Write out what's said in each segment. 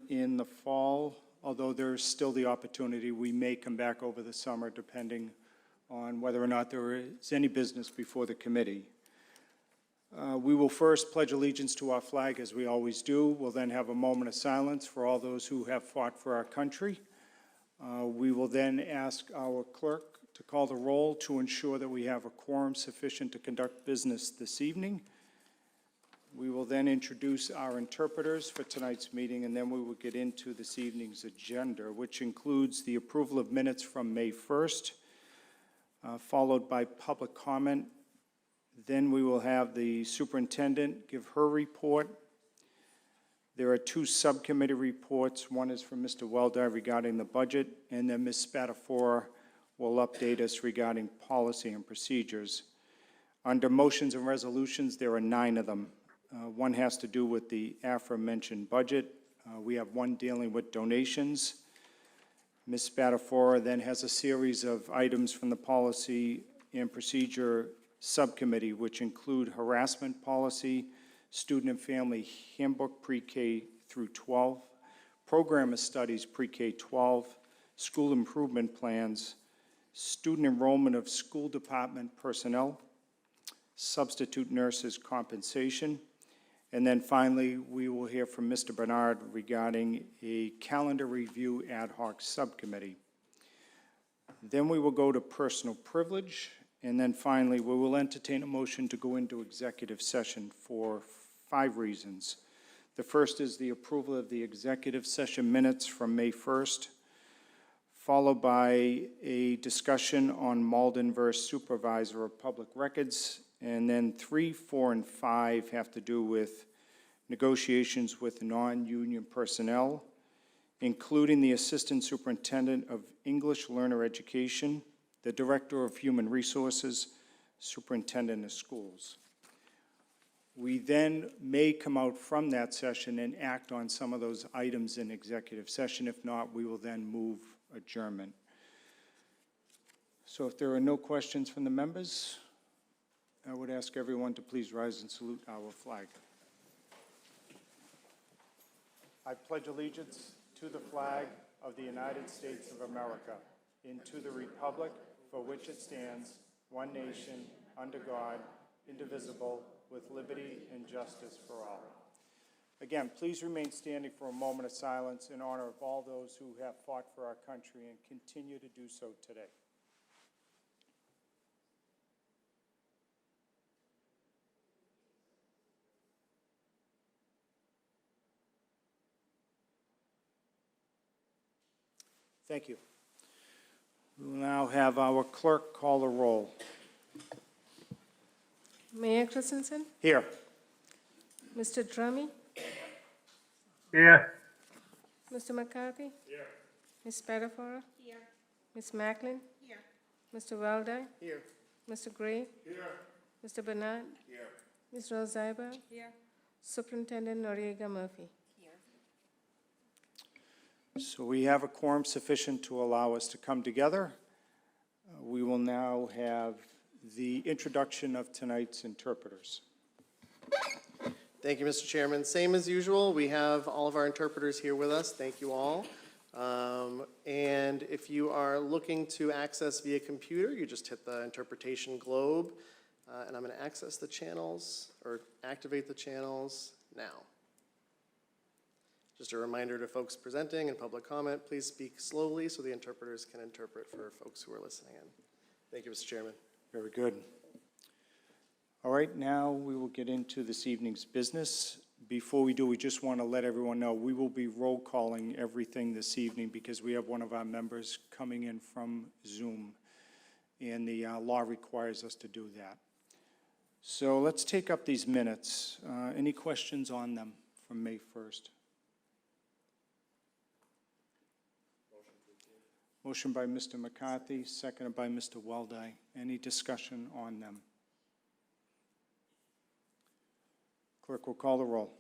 in the fall, although there's still the opportunity we may come back over the summer depending on whether or not there is any business before the committee. We will first pledge allegiance to our flag as we always do. We'll then have a moment of silence for all those who have fought for our country. We will then ask our clerk to call the roll to ensure that we have a quorum sufficient to conduct business this evening. We will then introduce our interpreters for tonight's meeting, and then we will get into this evening's agenda, which includes the approval of minutes from May 1st, followed by public comment. Then we will have the superintendent give her report. There are 2 subcommittee reports. One is from Mr. Weldai regarding the budget, and then Ms. Spadafora will update us regarding policy and procedures. Under motions and resolutions, there are 9 of them. One has to do with the aforementioned budget. We have one dealing with donations. Ms. Spadafora then has a series of items from the Policy and Procedure Subcommittee, which include harassment policy, student and family handbook pre-K through 12, program of studies pre-K 12, school improvement plans, student enrollment of school department personnel, substitute nurses compensation, and then finally, we will hear from Mr. Bernard regarding a calendar review ad hoc subcommittee. Then we will go to personal privilege, and then finally, we will entertain a motion to go into executive session for 5 reasons. The first is the approval of the executive session minutes from May 1st, followed by a discussion on Malden versus Supervisor of Public Records, and then 3, 4, and 5 have to do with negotiations with non-union personnel, including the Assistant Superintendent of English Learner Education, the Director of Human Resources, Superintendent of Schools. We then may come out from that session and act on some of those items in executive session. If not, we will then move adjournment. So if there are no questions from the members, I would ask everyone to please rise and salute our flag. I pledge allegiance to the flag of the United States of America and to the republic for which it stands, one nation, under God, indivisible, with liberty and justice for all. Again, please remain standing for a moment of silence in honor of all those who have fought for our country and continue to do so today. Thank you. We will now have our clerk call the roll. Mayor Christensen? Here. Mr. Drummy? Here. Mr. McCarthy? Here. Ms. Spadafora? Here. Ms. Macklin? Here. Mr. Weldai? Here. Mr. Gray? Here. Mr. Bernard? Here. Ms. Rose-Iber? Here. Superintendent Noriega Murphy? Here. So we have a quorum sufficient to allow us to come together. We will now have the introduction of tonight's interpreters. Thank you, Mr. Chairman. Same as usual, we have all of our interpreters here with us. Thank you all. And if you are looking to access via computer, you just hit the interpretation globe, and I'm going to access the channels or activate the channels now. Just a reminder to folks presenting and public comment, please speak slowly so the interpreters can interpret for folks who are listening in. Thank you, Mr. Chairman. Very good. All right, now we will get into this evening's business. Before we do, we just want to let everyone know we will be roll calling everything this evening because we have one of our members coming in from Zoom, and the law requires us to do that. So let's take up these minutes. Any questions on them from May 1st? Motion by Mr. McCarthy, seconded by Mr. Weldai. Any discussion on them? Clerk will call the roll.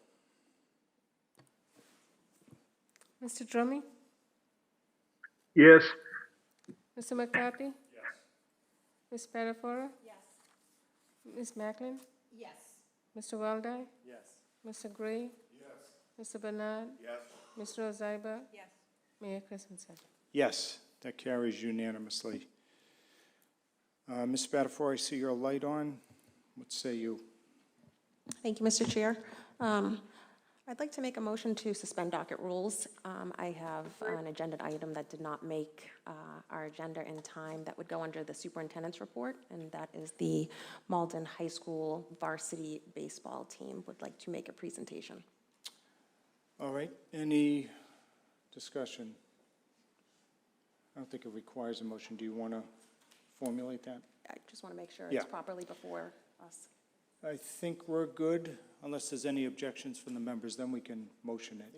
Mr. Drummy? Yes. Mr. McCarthy? Yes. Ms. Spadafora? Yes. Ms. Macklin? Yes. Mr. Weldai? Yes. Mr. Gray? Yes. Mr. Bernard? Yes. Ms. Rozaiba? Yes. Mayor Christensen? Yes, that carries unanimously. Ms. Spadafora, I see your light on. What say you? Thank you, Mr. Chair. I'd like to make a motion to suspend docket rules. I have an agenda item that did not make our agenda in time that would go under the superintendent's report, and that is the Malden High School varsity baseball team would like to make a presentation. All right, any discussion? I don't think it requires a motion. Do you want to formulate that? I just want to make sure Yeah. it's properly before us. I think we're good, unless there's any objections from the members, then we can motion it.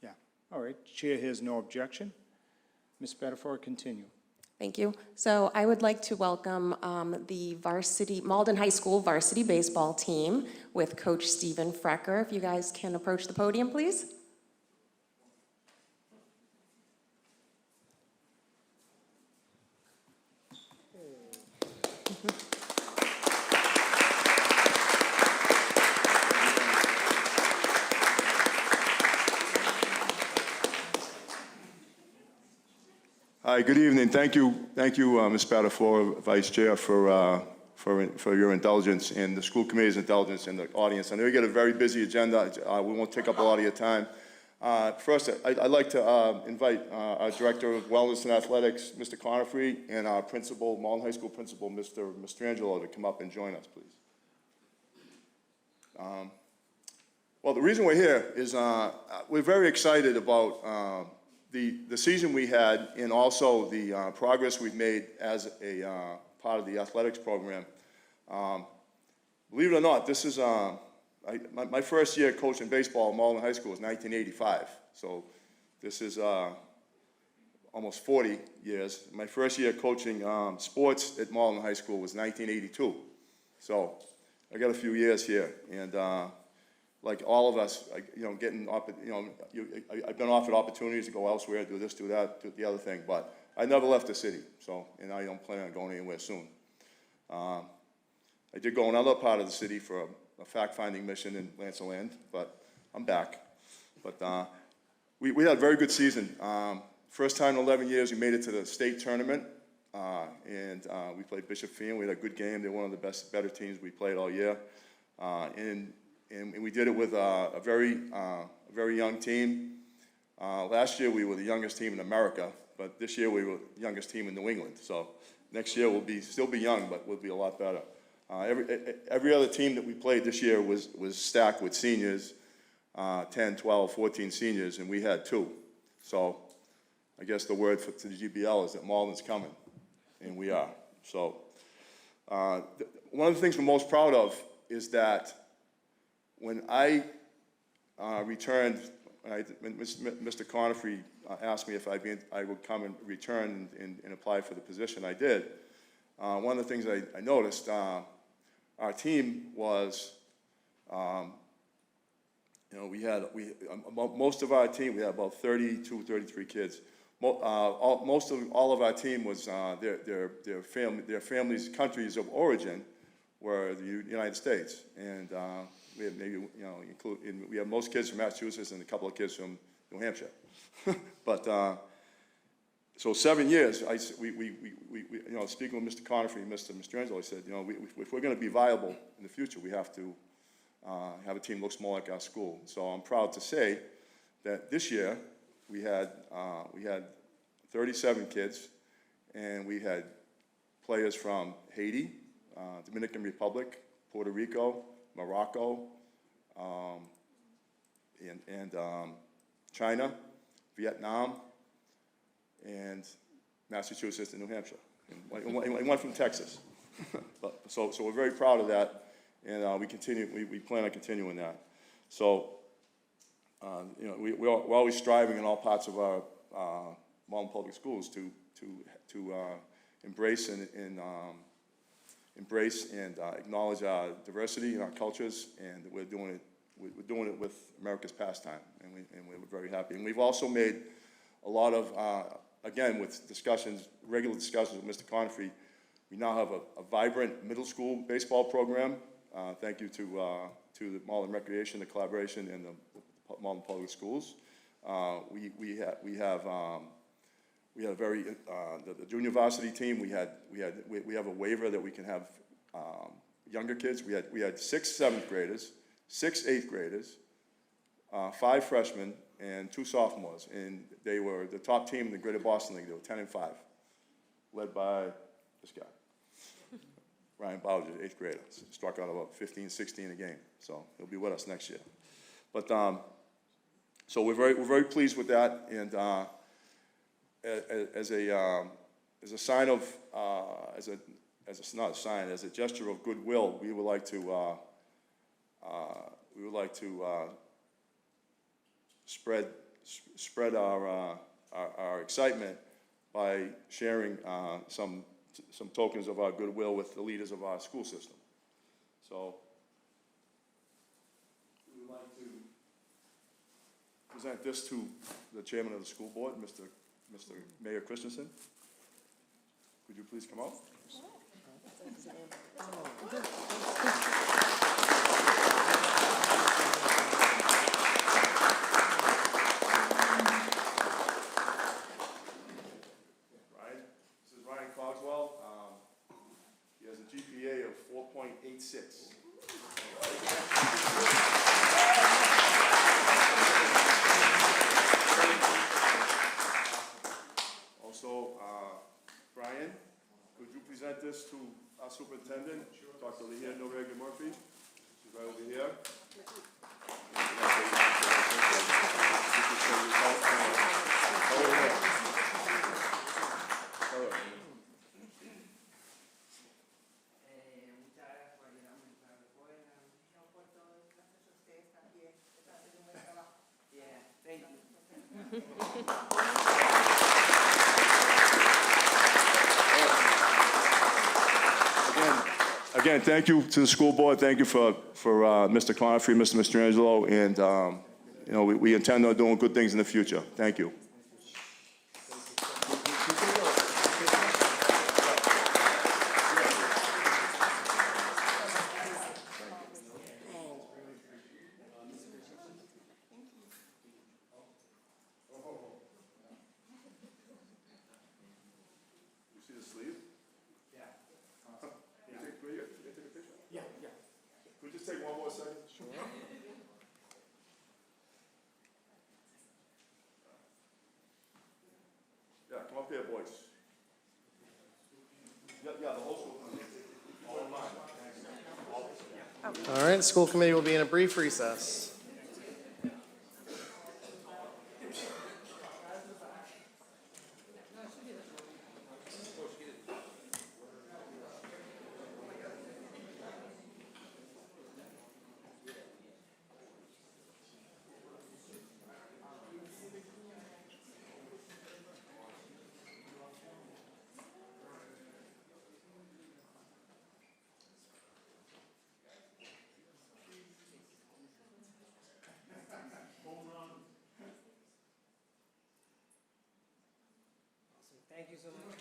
Yeah, all right, Chair hears no objection. Ms. Spadafora, continue. Thank you. So I would like to welcome the Malden High School varsity baseball team with Coach Stephen Frecker. If you guys can approach the podium, please. Hi, good evening. Thank you, Ms. Spadafora, Vice Chair, for your indulgence and the school committee's indulgence in the audience. I know you got a very busy agenda. We won't take up a lot of your time. First, I'd like to invite our Director of Wellness and Athletics, Mr. Conifrey, and our principal, Malden High School Principal, Mr. Mastrangelo, to come up and join us, please. Well, the reason we're here is we're very excited about the season we had and also the progress we've made as a part of the athletics program. Believe it or not, this is my first year coaching baseball at Malden High School was 1985. So this is almost 40 years. My first year coaching sports at Malden High School was 1982. So I got a few years here, and like all of us, I've been offered opportunities to go elsewhere, do this, do that, do the other thing, but I never left the city, and I don't plan on going anywhere soon. I did go another part of the city for a fact-finding mission in Lancerland, but I'm back. But we had a very good season. First time in 11 years we made it to the state tournament, and we played Bishop Field. We had a good game. They're one of the better teams we played all year. And we did it with a very young team. Last year we were the youngest team in America, but this year we were the youngest team in New England. So next year we'll still be young, but we'll be a lot better. Every other team that we played this year was stacked with seniors, 10, 12, 14 seniors, and we had 2. So I guess the word to the GBL is that Malden's coming, and we are. So one of the things we're most proud of is that when I returned, when Mr. Conifrey asked me if I would come and return and apply for the position, I did. One of the things I noticed, our team was, most of our team, we had about 32, 33 kids. All of our team was their families' countries of origin were the United States, and we had maybe we have most kids from Massachusetts and a couple of kids from New Hampshire. But so 7 years, speaking with Mr. Conifrey and Mr. Mastrangelo, I said, if we're going to be viable in the future, we have to have a team that looks more like our school. So I'm proud to say that this year we had 37 kids, and we had players from Haiti, Dominican Republic, Puerto Rico, Morocco, and China, Vietnam, and Massachusetts and New Hampshire, and one from Texas. So we're very proud of that, and we plan on continuing that. So we're always striving in all parts of our Malden Public Schools to embrace and acknowledge our diversity and our cultures, and we're doing it with America's pastime, and we're very happy. And we've also made a lot of, again, with regular discussions with Mr. Conifrey, we now have a vibrant middle school baseball program. Thank you to the Malden Recreation, the collaboration, and the Malden Public Schools. We had a very, the junior varsity team, we have a waiver that we can have younger kids. We had 6 7th graders, 6 8th graders, 5 freshmen, and 2 sophomores. And they were the top team in the Greater Boston League. They were 10-5, led by this guy, Ryan Bowser, 8th grader. Struck out about 15, 16 a game. So he'll be with us next year. But so we're very pleased with that. And as a sign of not a sign, as a gesture of goodwill, we would like to spread our excitement by sharing some tokens of our goodwill with the leaders of our school system. So we would like to present this to the chairman of the school board, Mr. Mayor Christensen. Could you please come out? He has a GPA of 4.86. Also, Brian, could you present this to our superintendent, Dr. Leah Norvega Murphy? She's right over here. Again, thank you to the school board. Thank you for Mr. Conifrey, Mr. Mastrangelo, and you know, we intend on doing good things in the future. Thank you. Take one more second. Sure. Yeah, come up here, boys. Yeah, the whole school committee. All in line. All right, school committee will be in a brief recess. Thank you so much.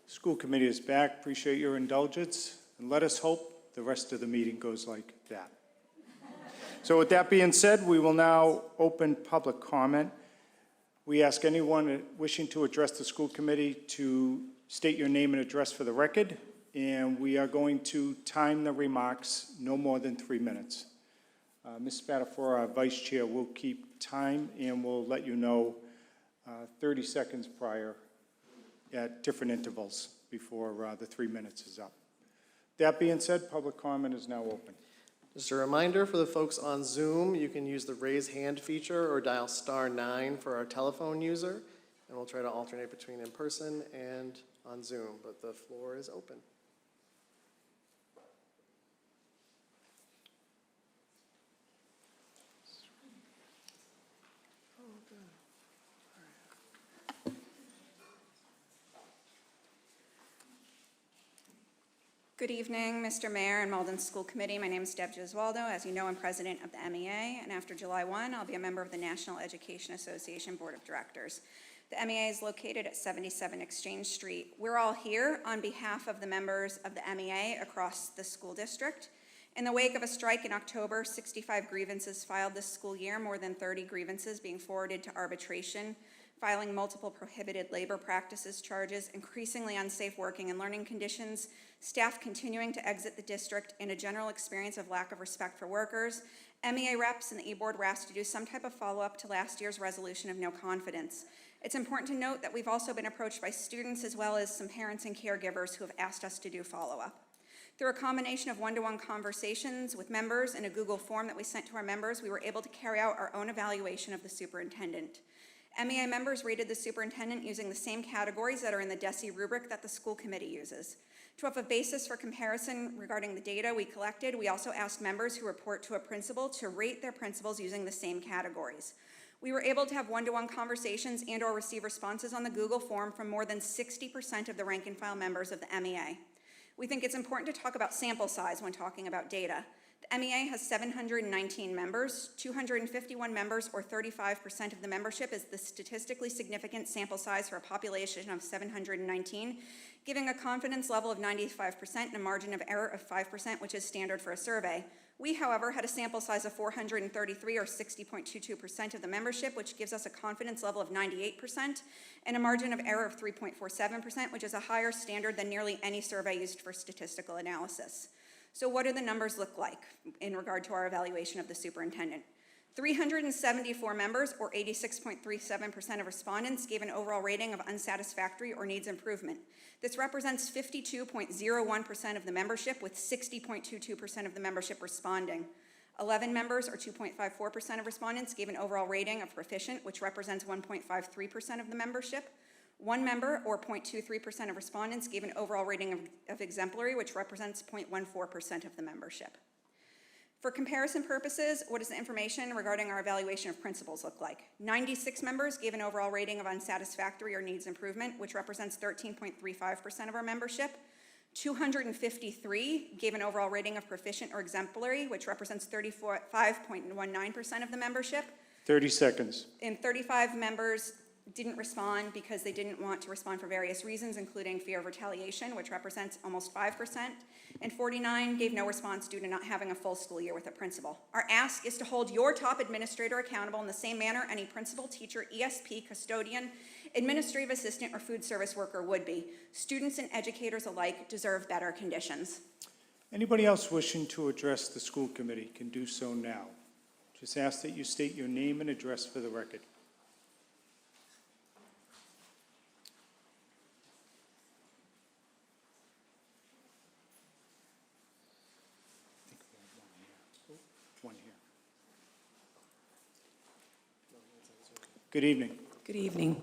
School committee is back. Appreciate your indulgence. And let us hope the rest of the meeting goes like that. So with that being said, we will now open public comment. We ask anyone wishing to address the school committee to state your name and address for the record. And we are going to time the remarks no more than 3 minutes. Ms. Spadafora, our vice chair, will keep time and will let you know 30 seconds prior at different intervals before the 3 minutes is up. That being said, public comment is now open. Just a reminder for the folks on Zoom, you can use the raise hand feature or dial *9 for our telephone user, and we'll try to alternate between in person and on Zoom, but the floor is open. Good evening, Mr. Mayor and Malden School Committee. My name is Deb Gesualdo. As you know, I'm president of the MEA, and after July 1, I'll be a member of the National Education Association Board of Directors. The MEA is located at 77 Exchange Street. We're all here on behalf of the members of the MEA across the school district. In the wake of a strike in October, 65 grievances filed this school year, more than 30 grievances being forwarded to arbitration, filing multiple prohibited labor practices charges, increasingly unsafe working and learning conditions, staff continuing to exit the district, and a general experience of lack of respect for workers. MEA reps and the e-board were asked to do some type of follow-up to last year's resolution of no confidence. It's important to note that we've also been approached by students as well as some parents and caregivers who have asked us to do follow-up. Through a combination of one-to-one conversations with members and a Google form that we sent to our members, we were able to carry out our own evaluation of the superintendent. MEA members rated the superintendent using the same categories that are in the DESE rubric that the school committee uses. To have a basis for comparison regarding the data we collected, we also asked members who report to a principal to rate their principals using the same categories. We were able to have one-to-one conversations and/or receive responses on the Google form from more than 60% of the rank and file members of the MEA. We think it's important to talk about sample size when talking about data. The MEA has 719 members. 251 members, or 35% of the membership, is the statistically significant sample size for a population of 719, giving a confidence level of 95% and a margin of error of 5%, which is standard for a survey. We, however, had a sample size of 433, or 60.22% of the membership, which gives us a confidence level of 98% and a margin of error of 3.47%, which is a higher standard than nearly any survey used for statistical analysis. So what do the numbers look like in regard to our evaluation of the superintendent? 374 members, or 86.37% of respondents, gave an overall rating of unsatisfactory or needs improvement. This represents 52.01% of the membership, with 60.22% of the membership responding. 11 members, or 2.54% of respondents, gave an overall rating of proficient, which represents 1.53% of the membership. 1 member, or 0.23% of respondents, gave an overall rating of exemplary, which represents 0.14% of the membership. For comparison purposes, what does the information regarding our evaluation of principals look like? 96 members gave an overall rating of unsatisfactory or needs improvement, which represents 13.35% of our membership. 253 gave an overall rating of proficient or exemplary, which represents 5.19% of the membership. 30 seconds. And 35 members didn't respond because they didn't want to respond for various reasons, including fear of retaliation, which represents almost 5%, and 49 gave no response due to not having a full school year with a principal. Our ask is to hold your top administrator accountable in the same manner any principal, teacher, ESP, custodian, administrative assistant, or food service worker would be. Students and educators alike deserve better conditions. Anybody else wishing to address the school committee can do so now. Just ask that you state your name and address for the record. One here. Good evening. Good evening.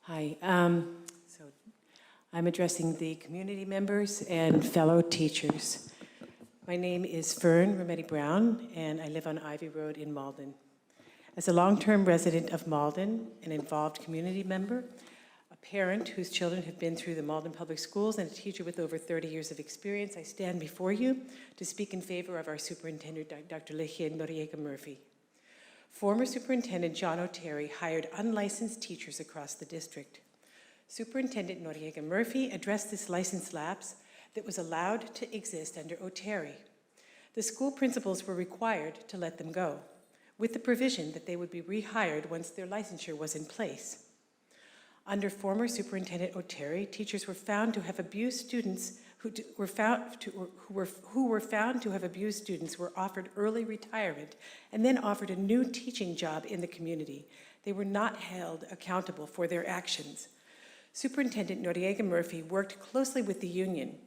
Hi. So I'm addressing the community members and fellow teachers. My name is Fern Rometti Brown, and I live on Ivy Road in Malden. As a long-term resident of Malden, an involved community member, a parent whose children have been through the Malden Public Schools, and a teacher with over 30 years of experience, I stand before you to speak in favor of our superintendent, Dr. Lehia Noriega Murphy. Former Superintendent John O'Terry hired unlicensed teachers across the district. Superintendent Noriega Murphy addressed this license lapse that was allowed to exist under O'Terry. The school principals were required to let them go, with the provision that they would be rehired once their licensure was in place. Under former Superintendent O'Terry, teachers were found to have abused students who were found to have abused students were offered early retirement and then offered a new teaching job in the community. They were not held accountable for their actions. Superintendent Noriega Murphy worked closely with the union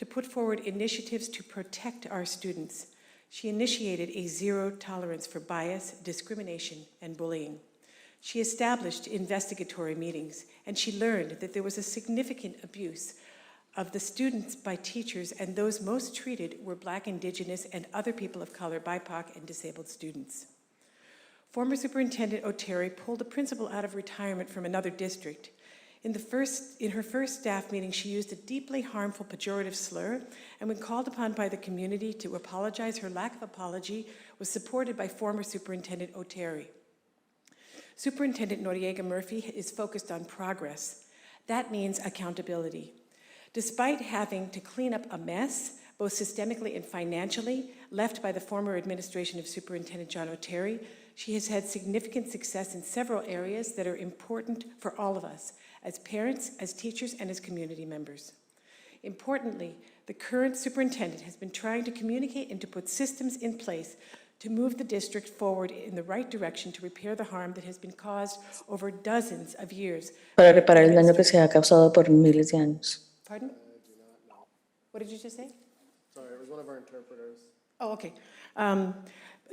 to put forward initiatives to protect our students. She initiated a zero tolerance for bias, discrimination, and bullying. She established investigatory meetings, and she learned that there was a significant abuse of the students by teachers, and those most treated were Black, Indigenous, and other people of color, BIPOC, and disabled students. Former Superintendent Oteri pulled a principal out of retirement from another district. In her first staff meeting, she used a deeply harmful pejorative slur, and when called upon by the community to apologize, her lack of apology was supported by former Superintendent Oteri. Superintendent Noriega Murphy is focused on progress. That means accountability. Despite having to clean up a mess, both systemically and financially, left by the former administration of Superintendent John Oteri, she has had significant success in several areas that are important for all of us, as parents, as teachers, and as community members. Importantly, the current superintendent has been trying to communicate and to put systems in place to move the district forward in the right direction to repair the harm that has been caused over dozens of years. Para reparar el daño que se ha causado por miles de años. Pardon? What did you just say? Sorry, it was one of our interpreters. Oh, okay.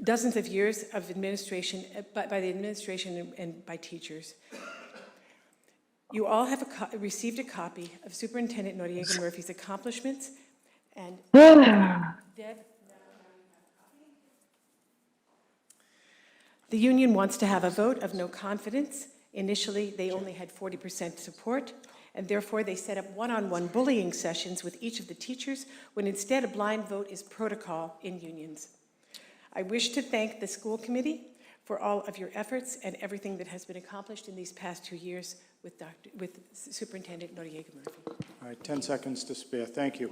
Dozens of years of administration, by the administration and by teachers. You all have received a copy of Superintendent Noriega Murphy's accomplishments, and Deb, the union wants to have a vote of no confidence. Initially, they only had 40% support, and therefore they set up one-on-one bullying sessions with each of the teachers, when instead a blind vote is protocol in unions. I wish to thank the school committee for all of your efforts and everything that has been accomplished in these past 2 years with Superintendent Noriega Murphy. All right, 10 seconds to spare. Thank you.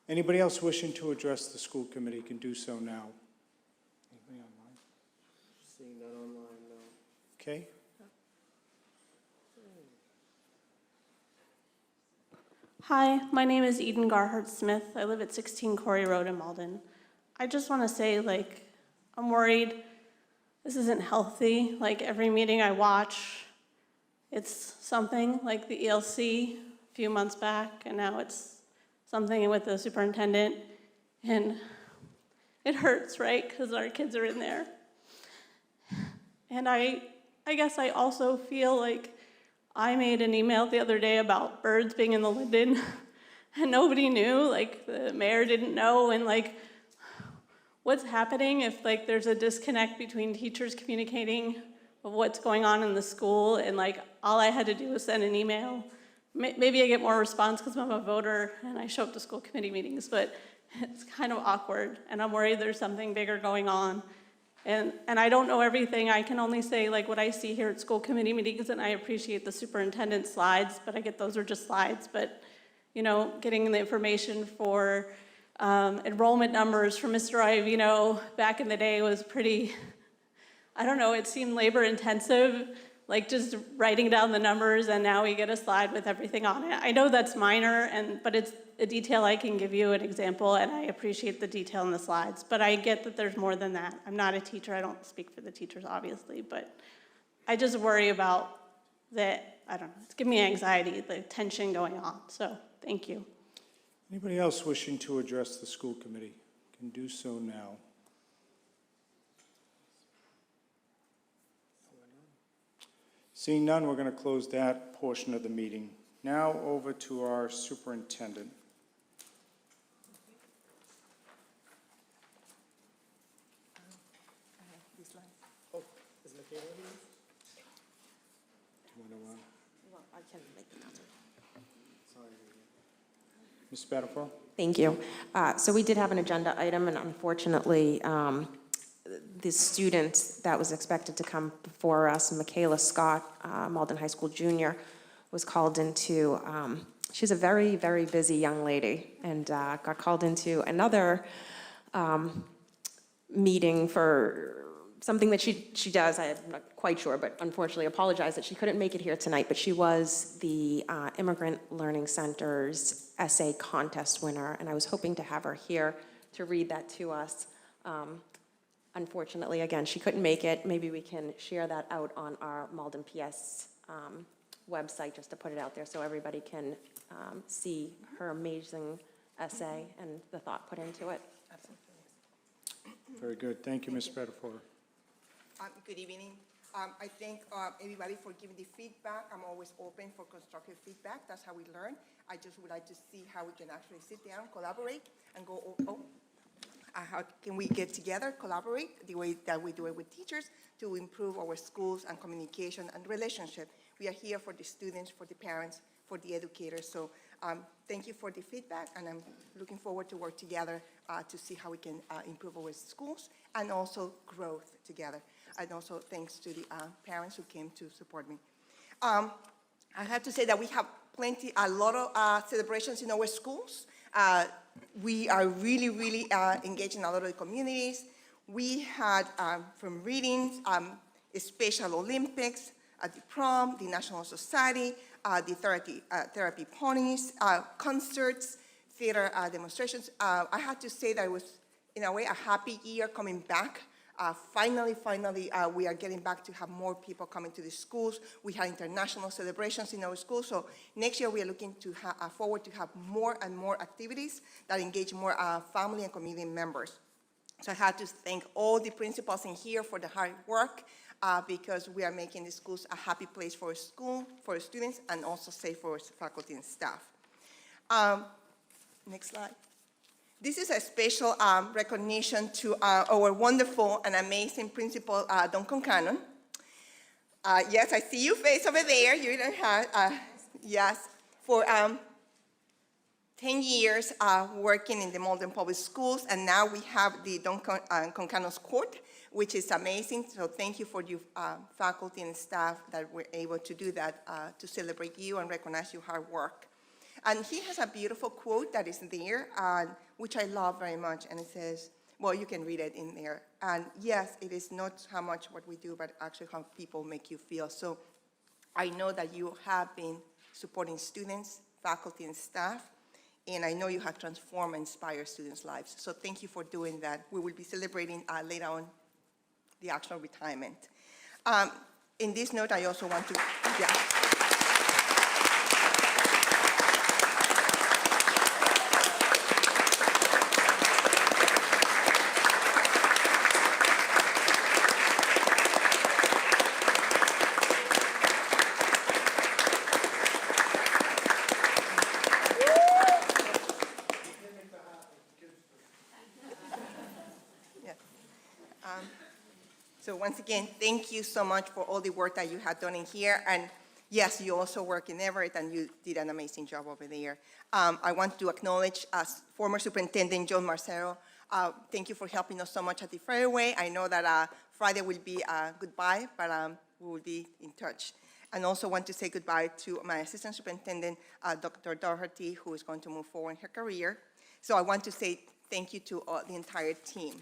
Anybody else wishing to address the school committee can do so now. Anybody online? Seeing that online, no. Okay. Hi, my name is Eden Garhart Smith. I live at 16 Corey Road in Malden. I just want to say, I'm worried. This isn't healthy. Every meeting I watch, it's something like the ELC a few months back, and now it's something with the superintendent. And it hurts, right? Because our kids are in there. And I guess I also feel like I made an email the other day about birds being in the Linden, and nobody knew, the mayor didn't know, and what's happening if there's a disconnect between teachers communicating of what's going on in the school, and all I had to do was send an email. Maybe I get more response because I'm a voter and I show up to school committee meetings, but it's kind of awkward, and I'm worried there's something bigger going on. And I don't know everything. I can only say what I see here at school committee meetings, and I appreciate the superintendent's slides, but I get those are just slides. But, getting the information for enrollment numbers from Mr. Iovino back in the day was pretty, I don't know, it seemed labor intensive, just writing down the numbers, and now we get a slide with everything on it. I know that's minor, but it's a detail I can give you an example, and I appreciate the detail in the slides, but I get that there's more than that. I'm not a teacher, I don't speak for the teachers, obviously, but I just worry about that, I don't know, it's giving me anxiety, the tension going on, so thank you. Anybody else wishing to address the school committee can do so now. Seeing none, we're going to close that portion of the meeting. Now over to our superintendent. Oh, is Makeila here? I can make the announcement. Sorry. Ms. Spadafora? Thank you. So we did have an agenda item, and unfortunately, the student that was expected to come before us, Makeila Scott, Malden High School Junior, was called into, she's a very, very busy young lady, and got called into another meeting for something that she does. I'm not quite sure, but unfortunately apologize that she couldn't make it here tonight, but she was the Immigrant Learning Center's essay contest winner, and I was hoping to have her here to read that to us. Unfortunately, again, she couldn't make it. Maybe we can share that out on our Malden PS website, just to put it out there so everybody can see her amazing essay and the thought put into it. Very good. Thank you, Ms. Spadafora. Good evening. I thank everybody for giving the feedback. I'm always open for constructive feedback. That's how we learn. I just would like to see how we can actually sit down, collaborate, and go, how can we get together, collaborate, the way that we do it with teachers to improve our schools and communication and relationship. We are here for the students, for the parents, for the educators. So thank you for the feedback, and I'm looking forward to work together to see how we can improve our schools and also growth together. And also thanks to the parents who came to support me. I have to say that we have a lot of celebrations in our schools. We are really engaged in a lot of the communities. We had from readings, Special Olympics, the prom, the National Society, the therapy ponies, concerts, theater demonstrations. I have to say that it was, in a way, a happy year coming back. Finally, we are getting back to have more people coming to the schools. We had international celebrations in our schools. So next year, we are looking to forward to have more and more activities that engage more family and community members. So I have to thank all the principals in here for the hard work because we are making the schools a happy place for school, for students, and also safe for faculty and staff. Next slide. This is a special recognition to our wonderful and amazing principal, Duncan Cannon. Yes, I see your face over there. You don't have, yes, for 10 years working in the Malden Public Schools, and now we have the Duncan Cannon's Court, which is amazing. So thank you for your faculty and staff that were able to do that to celebrate you and recognize your hard work. And he has a beautiful quote that is there, which I love very much, and it says, well, you can read it in there. And yes, it is not how much what we do, but actually how people make you feel. So I know that you have been supporting students, faculty, and staff, and I know you have transformed and inspired students' lives. So thank you for doing that. We will be celebrating later on the actual retirement. In this note, I also want to, so once again, thank you so much for all the work that you have done in here. And yes, you also work in Everett, and you did an amazing job over there. I want to acknowledge former Superintendent John Marcero. Thank you for helping us so much at the Fairway. I know that Friday will be goodbye, but we will be in touch. And also want to say goodbye to my Assistant Superintendent, Dr. Doherty, who is going to move forward in her career. So I want to say thank you to the entire team.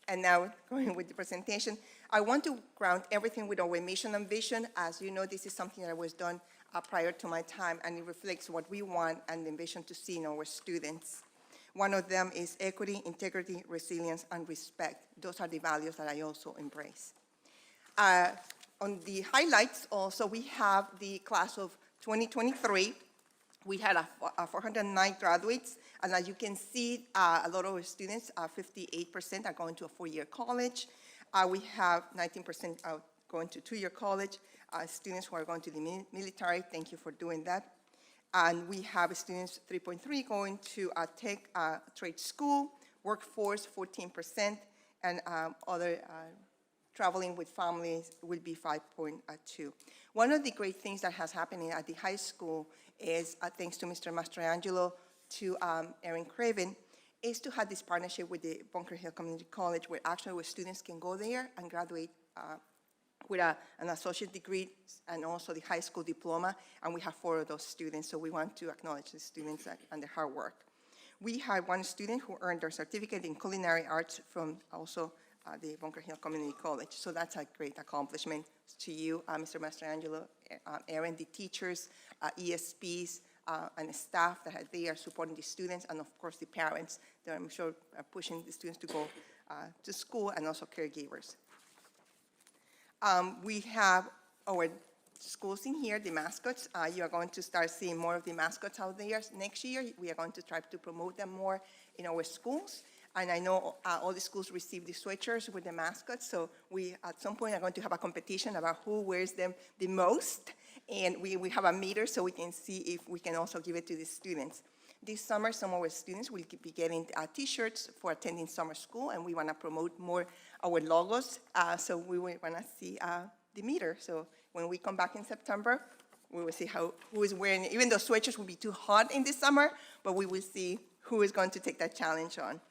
And now going with the presentation, I want to ground everything with our mission and vision. As you know, this is something that was done prior to my time, and it reflects what we want and the vision to see in our students. One of them is equity, integrity, resilience, and respect. Those are the values that I also embrace. On the highlights also, we have the class of 2023. We had 409 graduates, and as you can see, a lot of our students, 58% are going to a 4-year college. We have 19% going to 2-year college. Students who are going to the military, thank you for doing that. And we have students, 3.3, going to a tech trade school, workforce, 14%, and other traveling with families will be 5.2. One of the great things that has happened at the high school is, thanks to Mr. Mastrangelo, to Erin Craven, is to have this partnership with the Bunker Hill Community College, where students can go there and graduate with an associate degree and also the high school diploma, and we have 4 of those students, so we want to acknowledge the students and their hard work. We had 1 student who earned their certificate in culinary arts from also the Bunker Hill Community College, so that's a great accomplishment to you, Mr. Mastrangelo, Erin, the teachers, ESPs, and staff that are there supporting the students, and of course the parents that I'm sure are pushing the students to go to school, and also caregivers. We have our schools in here, the mascots. You are going to start seeing more of the mascots out there next year. We are going to try to promote them more in our schools. And I know all the schools receive the sweatshirts with the mascots, so we, at some point, are going to have a competition about who wears them the most. And we have a meter so we can see if we can also give it to the students. This summer, some of our students will be getting T-shirts for attending summer school, and we want to promote more our logos. So we want to see the meter. So when we come back in September, we will see who is wearing it. Even though sweatshirts will be too hot in the summer, but we will see who is going to take that challenge on.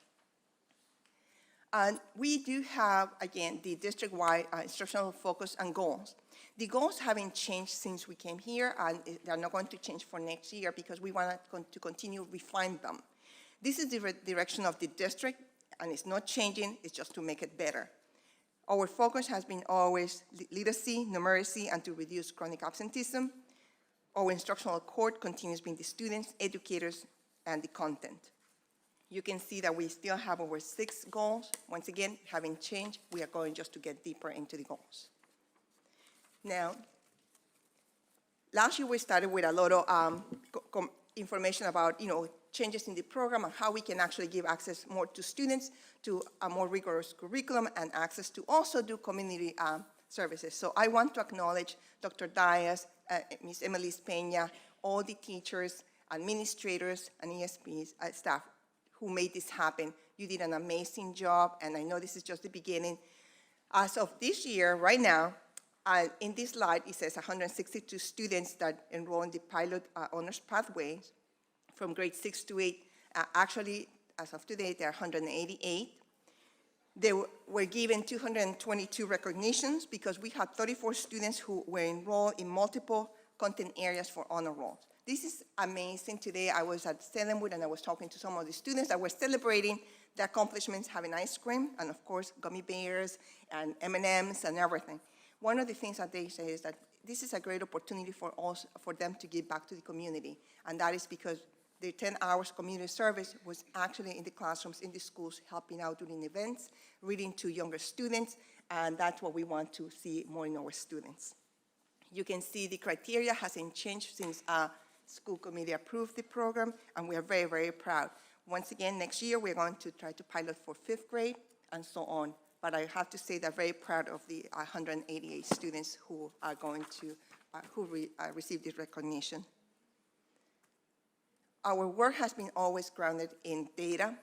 And we do have, again, the district-wide instructional focus and goals. The goals haven't changed since we came here, and they're not going to change for next year because we want to continue refine them. This is the direction of the district, and it's not changing, it's just to make it better. Our focus has been always literacy, numeracy, and to reduce chronic absenteeism. Our instructional core continues being the students, educators, and the content. You can see that we still have over 6 goals. Once again, haven't changed. We are going just to get deeper into the goals. Now, last year we started with a lot of information about, changes in the program and how we can actually give access more to students to a more rigorous curriculum and access to also do community services. So I want to acknowledge Dr. Diaz, Ms. Emily Peña, all the teachers, administrators, and ESPs, staff who made this happen. You did an amazing job, and I know this is just the beginning. As of this year, right now, in this slide, it says 162 students that enroll in the pilot honors pathways from grade 6 to 8. Actually, as of today, there are 188. They were given 222 recognitions because we had 34 students who were enrolled in multiple content areas for honor rolls. This is amazing. Today, I was at Stellenwood, and I was talking to some of the students that were celebrating the accomplishments, having ice cream, and of course, gummy bears, and M&Ms, and everything. One of the things that they say is that this is a great opportunity for them to give back to the community, and that is because their 10 hours community service was actually in the classrooms, in the schools, helping out during events, reading to younger students, and that's what we want to see more in our students. You can see the criteria hasn't changed since school committee approved the program, and we are very, very proud. Once again, next year, we're going to try to pilot for 5th grade and so on. But I have to say that I'm very proud of the 188 students who are going to, receive this recognition. Our work has been always grounded in data,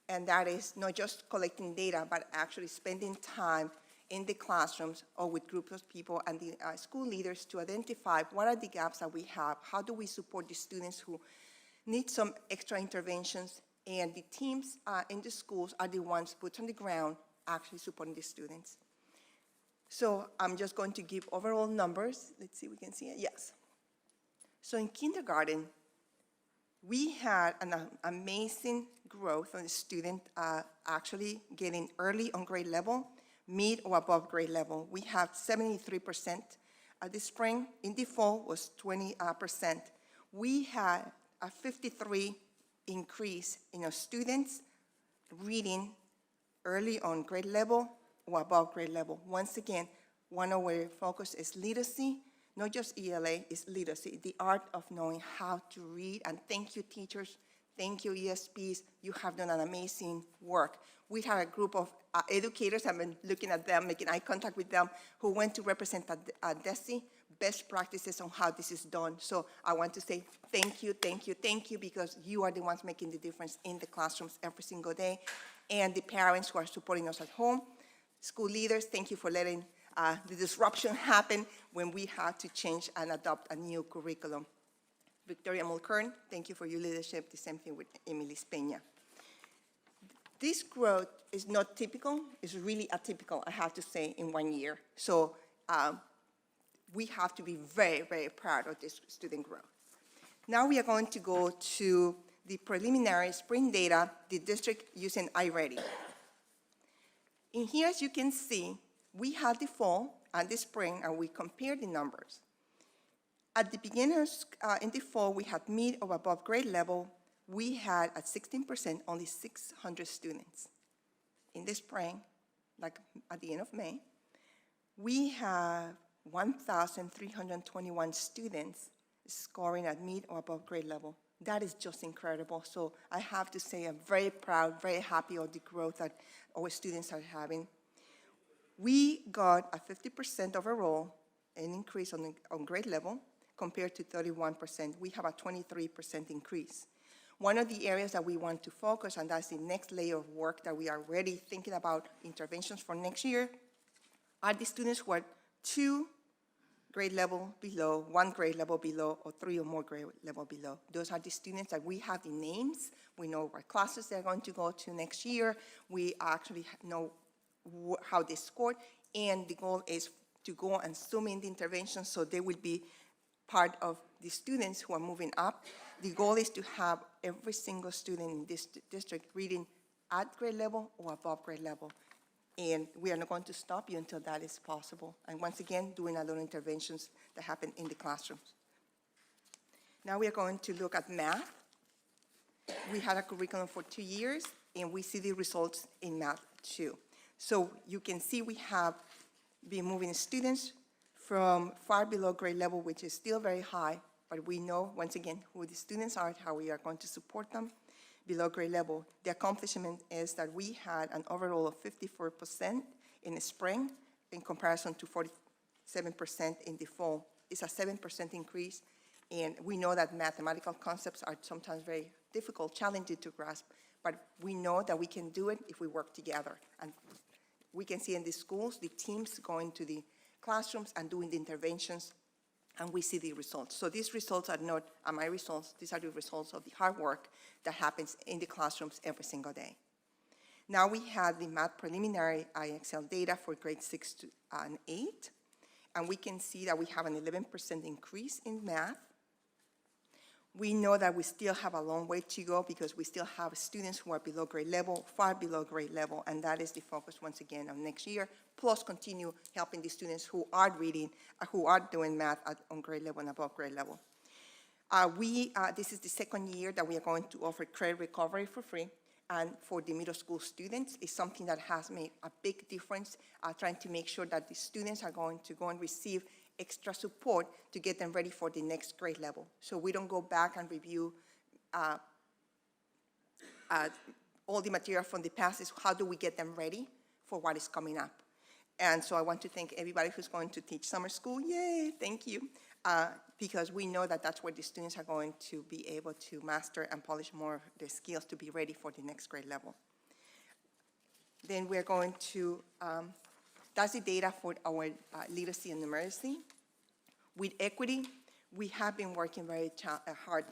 and that is not just collecting data, but actually spending time in the classrooms or with groups of people and the school leaders to identify what are the gaps that we have, how do we support the students who need some extra interventions, and the teams in the schools are the ones put on the ground actually supporting the students. So I'm just going to give overall numbers. Let's see if we can see it. Yes. So in kindergarten, we had an amazing growth on the student actually getting early on grade level, mid or above grade level. We have 73% this spring. In the fall was 20%. We had a 53 increase in our students reading early on grade level or above grade level. Once again, one of our focus is literacy, not just ELA, it's literacy, the art of knowing how to read. And thank you, teachers. Thank you, ESPs. You have done an amazing work. We had a group of educators, I've been looking at them, making eye contact with them, who went to represent DESI, best practices on how this is done. So I want to say thank you, thank you, thank you, because you are the ones making the difference in the classrooms every single day, and the parents who are supporting us at home. School leaders, thank you for letting the disruption happen when we had to change and adopt a new curriculum. Victoria Mulkern, thank you for your leadership. The same thing with Emily Peña. This growth is not typical, it's really atypical, I have to say, in 1 year. So we have to be very, very proud of this student growth. Now we are going to go to the preliminary spring data, the district using iReady. In here, as you can see, we had the fall and the spring, and we compared the numbers. At the beginners, in the fall, we had mid or above grade level. We had at 16% only 600 students. In the spring, like at the end of May, we have 1,321 students scoring at mid or above grade level. That is just incredible. So I have to say I'm very proud, very happy of the growth that our students are having. We got a 50% overall, an increase on grade level compared to 31%. We have a 23% increase. One of the areas that we want to focus on, that's the next layer of work that we are already thinking about interventions for next year, are the students who are 2 grade level below, 1 grade level below, or 3 or more grade level below. Those are the students that we have the names. We know what classes they're going to go to next year. We actually know how they scored, and the goal is to go and zoom in the intervention so they will be part of the students who are moving up. The goal is to have every single student in this district reading at grade level or above grade level. And we are not going to stop you until that is possible. And once again, doing a lot of interventions that happen in the classrooms. Now we are going to look at math. We had a curriculum for 2 years, and we see the results in math too. So you can see we have been moving students from far below grade level, which is still very high, but we know, once again, who the students are, how we are going to support them below grade level. The accomplishment is that we had an overall of 54% in the spring in comparison to 47% in the fall. It's a 7% increase, and we know that mathematical concepts are sometimes very difficult, challenging to grasp, but we know that we can do it if we work together. And we can see in the schools, the teams going to the classrooms and doing the interventions, and we see the results. So these results are not my results, these are the results of the hard work that happens in the classrooms every single day. Now we have the math preliminary IXL data for grades 6 and 8, and we can see that we have an 11% increase in math. We know that we still have a long way to go because we still have students who are below grade level, far below grade level, and that is the focus once again of next year, plus continue helping the students who are reading, who are doing math on grade level and above grade level. This is the second year that we are going to offer credit recovery for free, and for the middle school students, it's something that has made a big difference, trying to make sure that the students are going to go and receive extra support to get them ready for the next grade level. So we don't go back and review all the material from the past. Is how do we get them ready for what is coming up? And so I want to thank everybody who's going to teach summer school. Yay, thank you. Because we know that that's where the students are going to be able to master and polish more of their skills to be ready for the next grade level. Then we're going to, that's the data for our literacy and numeracy. With equity, we have been working very hard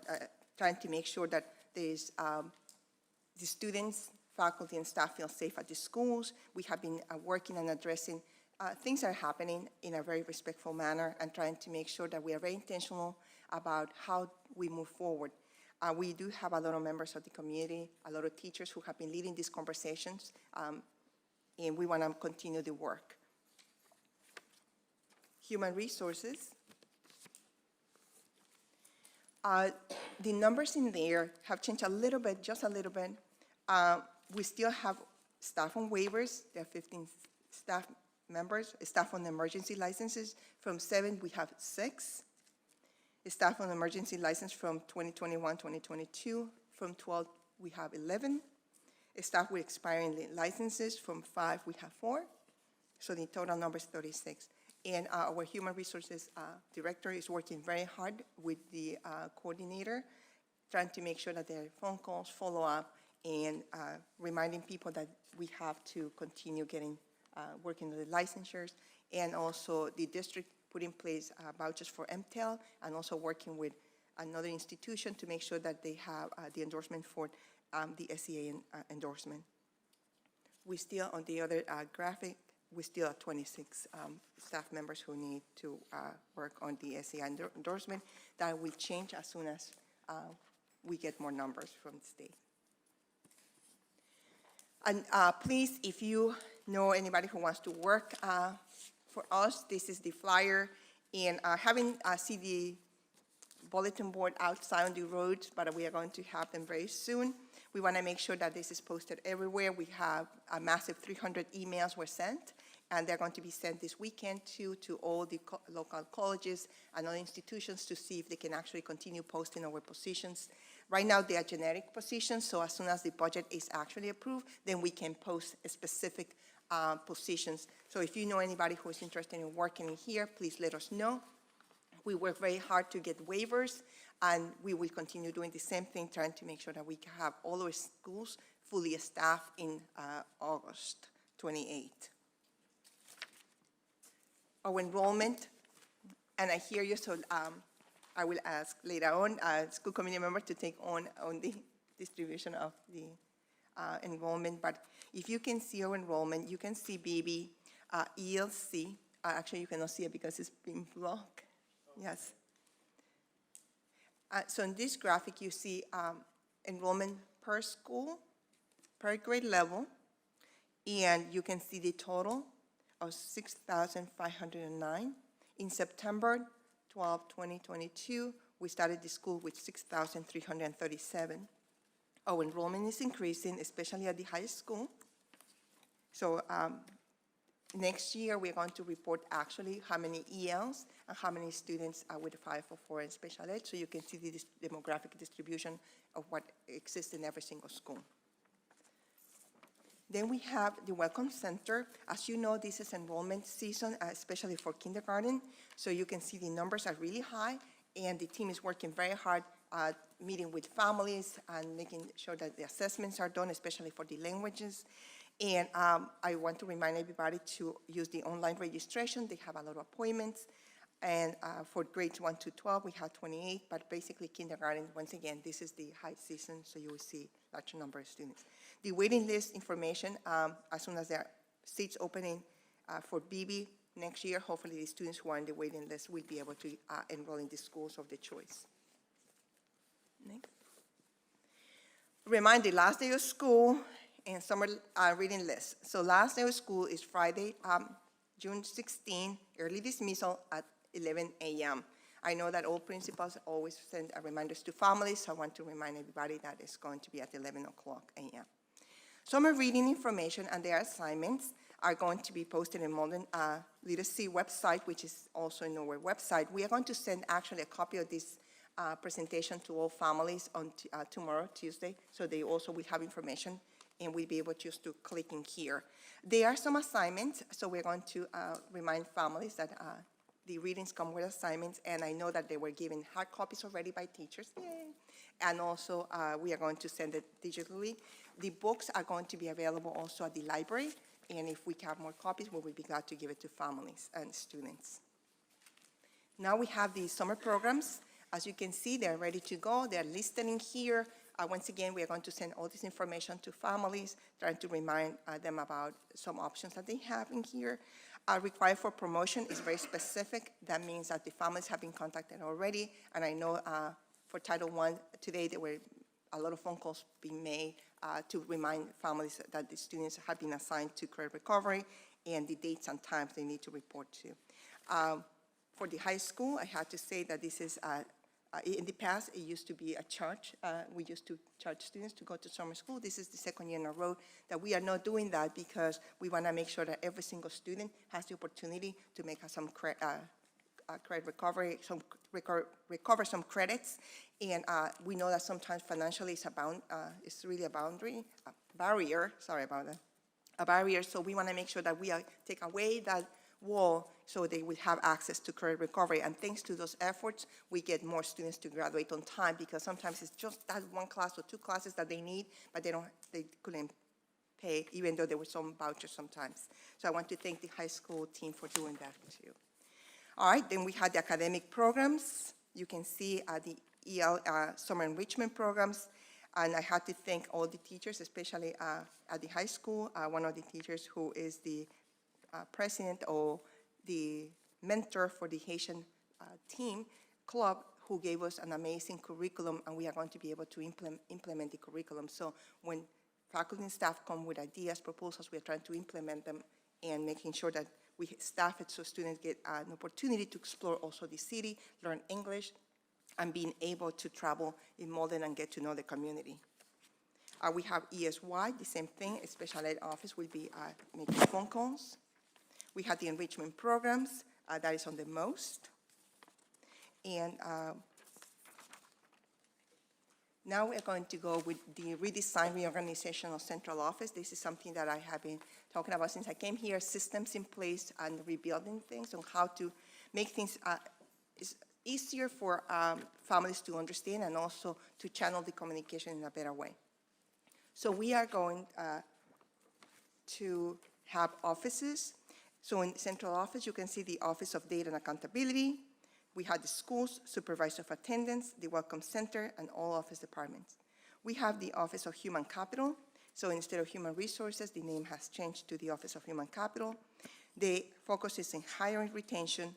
trying to make sure that there's the students, faculty, and staff feel safe at the schools. We have been working and addressing things that are happening in a very respectful manner and trying to make sure that we are very intentional about how we move forward. We do have a lot of members of the community, a lot of teachers who have been leading these conversations, and we want to continue the work. Human resources. The numbers in there have changed a little bit, just a little bit. We still have staff on waivers. There are 15 staff members. Staff on emergency licenses. From 7, we have 6. Staff on emergency license from 2021, 2022. From 12, we have 11. Staff with expiring licenses. From 5, we have 4. So the total number is 36. And our human resources director is working very hard with the coordinator, trying to make sure that there are phone calls, follow up, and reminding people that we have to continue getting, working on the licensures, and also the district put in place vouchers for MTEL, and also working with another institution to make sure that they have the endorsement for the SEA endorsement. We still, on the other graphic, we still have 26 staff members who need to work on the SEI endorsement. That will change as soon as we get more numbers from the state. And please, if you know anybody who wants to work for us, this is the flyer. And having see bulletin board outside on the roads, but we are going to have them very soon. We want to make sure that this is posted everywhere. We have a massive 300 emails were sent, and they're going to be sent this weekend to all the local colleges and other institutions to see if they can actually continue posting our positions. Right now, they are generic positions, so as soon as the budget is actually approved, then we can post specific positions. So if you know anybody who is interested in working in here, please let us know. We work very hard to get waivers, and we will continue doing the same thing, trying to make sure that we can have all our schools fully staffed in August 28th. Our enrollment, and I hear you, so I will ask later on school committee member to take on the distribution of the enrollment. But if you can see our enrollment, you can see BB, ELC. Actually, you cannot see it because it's been blocked. Yes. So in this graphic, you see enrollment per school, per grade level, and you can see the total of 6,509. In September 12, 2022, we started the school with 6,337. Our enrollment is increasing, especially at the high school. So next year, we're going to report actually how many ELs and how many students are with 504 and special ed, so you can see the demographic distribution of what exists in every single school. Then we have the Welcome Center. As you know, this is enrollment season, especially for kindergarten, so you can see the numbers are really high, and the team is working very hard meeting with families and making sure that the assessments are done, especially for the languages. And I want to remind everybody to use the online registration. They have a lot of appointments. And for grades 1 to 12, we have 28, but basically kindergarten, once again, this is the high season, so you will see a large number of students. The waiting list information, as soon as there are seats opening for BB next year, hopefully the students who are in the waiting list will be able to enroll in the schools of their choice. Next. Remind the last day of school and summer reading list. So last day of school is Friday, June 16, early dismissal at 11 a.m. I know that all principals always send reminders to families, so I want to remind everybody that it's going to be at 11 o'clock a.m. Summer reading information and their assignments are going to be posted in Malden Literacy website, which is also in our website. We are going to send actually a copy of this presentation to all families on tomorrow, Tuesday, so they also will have information and we'll be able just to click in here. There are some assignments, so we're going to remind families that the readings come with assignments, and I know that they were given hard copies already by teachers, yay. And also we are going to send it digitally. The books are going to be available also at the library, and if we have more copies, we will be glad to give it to families and students. Now we have the summer programs. As you can see, they're ready to go. They're listed in here. Once again, we are going to send all this information to families, trying to remind them about some options that they have in here. Required for promotion is very specific. That means that the families have been contacted already, and I know for Title I today there were a lot of phone calls being made to remind families that the students have been assigned to credit recovery and the dates and times they need to report to. For the high school, I have to say that this is in the past, it used to be a charge. We used to charge students to go to summer school. This is the second year in a row that we are not doing that because we want to make sure that every single student has the opportunity to make some credit recovery, recover some credits. And we know that sometimes financially it's really a barrier. Sorry about that. A barrier. So we want to make sure that we take away that wall so they will have access to credit recovery. And thanks to those efforts, we get more students to graduate on time because sometimes it's just that one class or two classes that they need, but they couldn't pay, even though there were some vouchers sometimes. So I want to thank the high school team for doing that too. All right, then we had the academic programs. You can see the EL summer enrichment programs. And I had to thank all the teachers, especially at the high school. One of the teachers who is the president or the mentor for the Haitian team club, who gave us an amazing curriculum, and we are going to be able to implement the curriculum. So when faculty and staff come with ideas, proposals, we are trying to implement them and making sure that we staff it so students get an opportunity to explore also the city, learn English, and being able to travel in Malden and get to know the community. We have ESY, the same thing, a special ed office will be making phone calls. We have the enrichment programs, that is on the most. And now we're going to go with the redesign reorganization of central office. This is something that I have been talking about since I came here, systems in place and rebuilding things on how to make things easier for families to understand and also to channel the communication in a better way. So we are going to have offices. So in central office, you can see the Office of Data and Accountability. We have the schools, supervisor of attendance, the Welcome Center, and all office departments. We have the Office of Human Capital. So instead of Human Resources, the name has changed to the Office of Human Capital. The focus is in hiring, retention,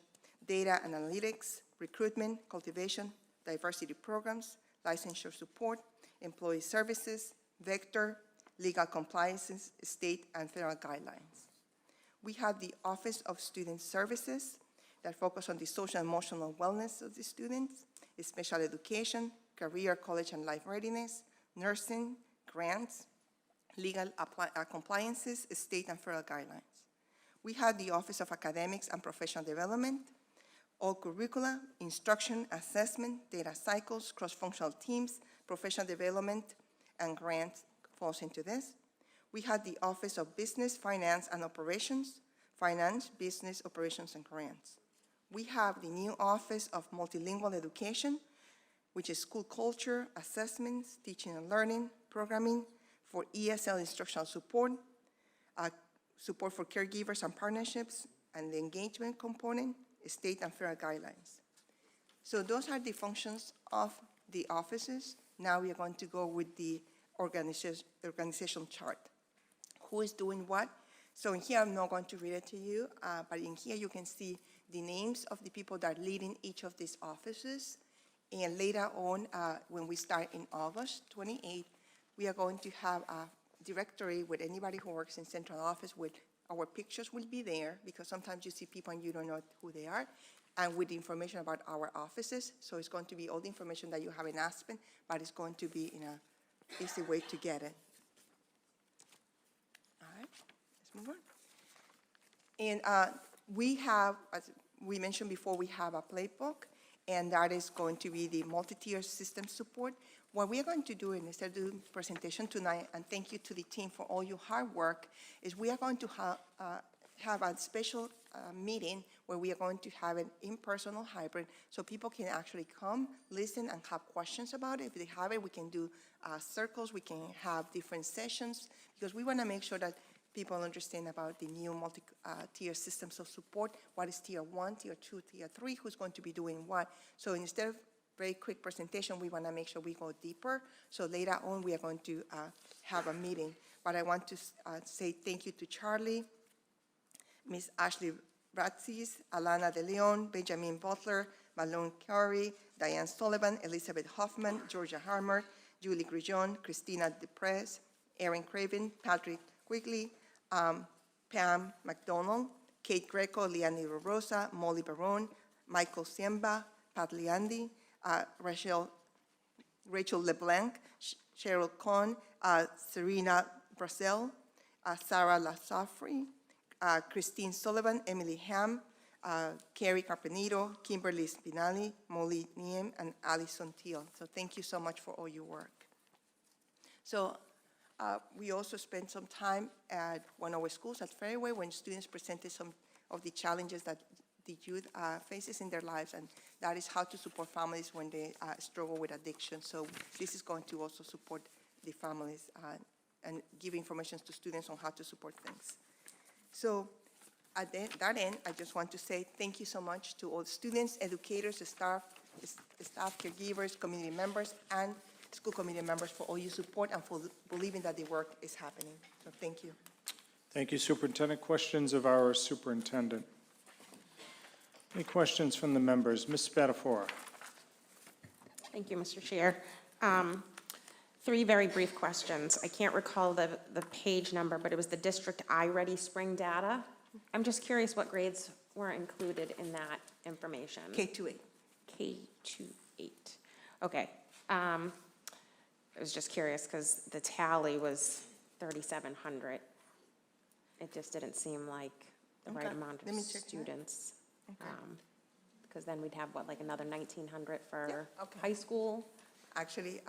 data analytics, recruitment, cultivation, diversity programs, licensure support, employee services, vector, legal compliances, state and federal guidelines. We have the Office of Student Services that focus on the social and emotional wellness of the students, special education, career, college, and life readiness, nursing, grants, legal compliances, state and federal guidelines. We have the Office of Academics and Professional Development, all curricula, instruction, assessment, data cycles, cross-functional teams, professional development, and grants falls into this. We have the Office of Business, Finance, and Operations, Finance, Business, Operations, and Grants. We have the new Office of Multilingual Education, which is school culture, assessments, teaching and learning, programming for ESL instructional support, support for caregivers and partnerships, and the engagement component, state and federal guidelines. So those are the functions of the offices. Now we are going to go with the organization chart. Who is doing what? So in here, I'm not going to read it to you, but in here you can see the names of the people that are leading each of these offices. And later on, when we start in August 28th, we are going to have a directory with anybody who works in central office with our pictures will be there, because sometimes you see people and you don't know who they are, and with the information about our offices. So it's going to be all the information that you have in Aspen, but it's going to be in a easy way to get it. All right, let's move on. And we have, as we mentioned before, we have a playbook, and that is going to be the multi-tier system support. What we are going to do, and instead of doing presentation tonight, and thank you to the team for all your hard work, is we are going to have a special meeting where we are going to have an in-person or hybrid, so people can actually come, listen, and have questions about it. If they have it, we can do circles, we can have different sessions, because we want to make sure that people understand about the new multi-tier systems of support, what is tier 1, tier 2, tier 3, who's going to be doing what. So instead of very quick presentation, we want to make sure we go deeper. So later on, we are going to have a meeting. But I want to say thank you to Charlie, Ms. Ashley Bratzis, Alana De Leon, Benjamin Butler, Malone Curry, Diane Sullivan, Elizabeth Hoffman, Georgia Harmer, Julie Grijon, Christina DePrez, Erin Craven, Patrick Quigley, Pam McDonald, Kate Greco, Leanne Rosa, Molly Barone, Michael Siemba, Pat Liandi, Rachel LeBlanc, Cheryl Cohn, Serena Brazel, Sarah Lasafri, Christine Sullivan, Emily Ham, Carrie Carpenito, Kimberly Spinelli, Molly Niem, and Alison Teal. So thank you so much for all your work. So we also spent some time at one of our schools at Fairway when students presented some of the challenges that the youth faces in their lives, and that is how to support families when they struggle with addiction. So this is going to also support the families and give information to students on how to support things. So at that end, I just want to say thank you so much to all students, educators, staff, caregivers, community members, and school committee members for all your support and for believing that the work is happening. So thank you. Thank you, Superintendent. Questions of our superintendent? Any questions from the members? Ms. Spadafora. Thank you, Mr. Chair. 3 very brief questions. I can't recall the page number, but it was the district iReady spring data. I'm just curious what grades were included in that information. K-8. K2. 8. Okay. I was just curious because the tally was 3,700. It just didn't seem like the right Okay, amount let of me check that. students. Okay. Because then we'd have, what, like another 1,900 for Yeah, okay. high school? Actually,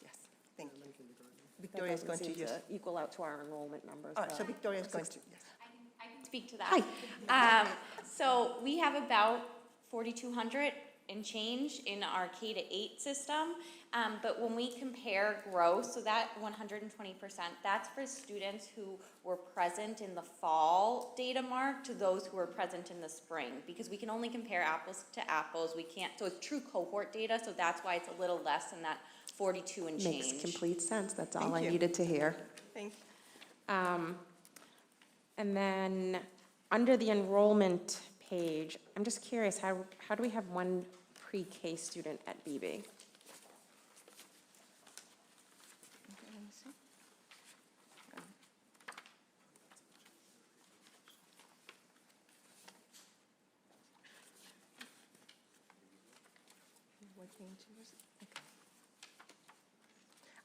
yes, thank you. That Victoria is doesn't going to seem just, equal out to our enrollment numbers. all right, so but- Victoria is going to, yes. I can speak to that. So we have about 4,200 and change in our K-8 system. But when we compare growth, so that 120%, that's for students who were present in the fall data mark to those who were present in the spring. Because we can only compare apples to apples. We can't, so it's true cohort data, so that's why it's a little less than that 42 and change. Makes complete sense. That's all Thank I you. needed to hear. Thank you. And then, under the enrollment page, I'm just curious, how do we have one pre-K student at BB? Okay, let me see. What page was it? Okay.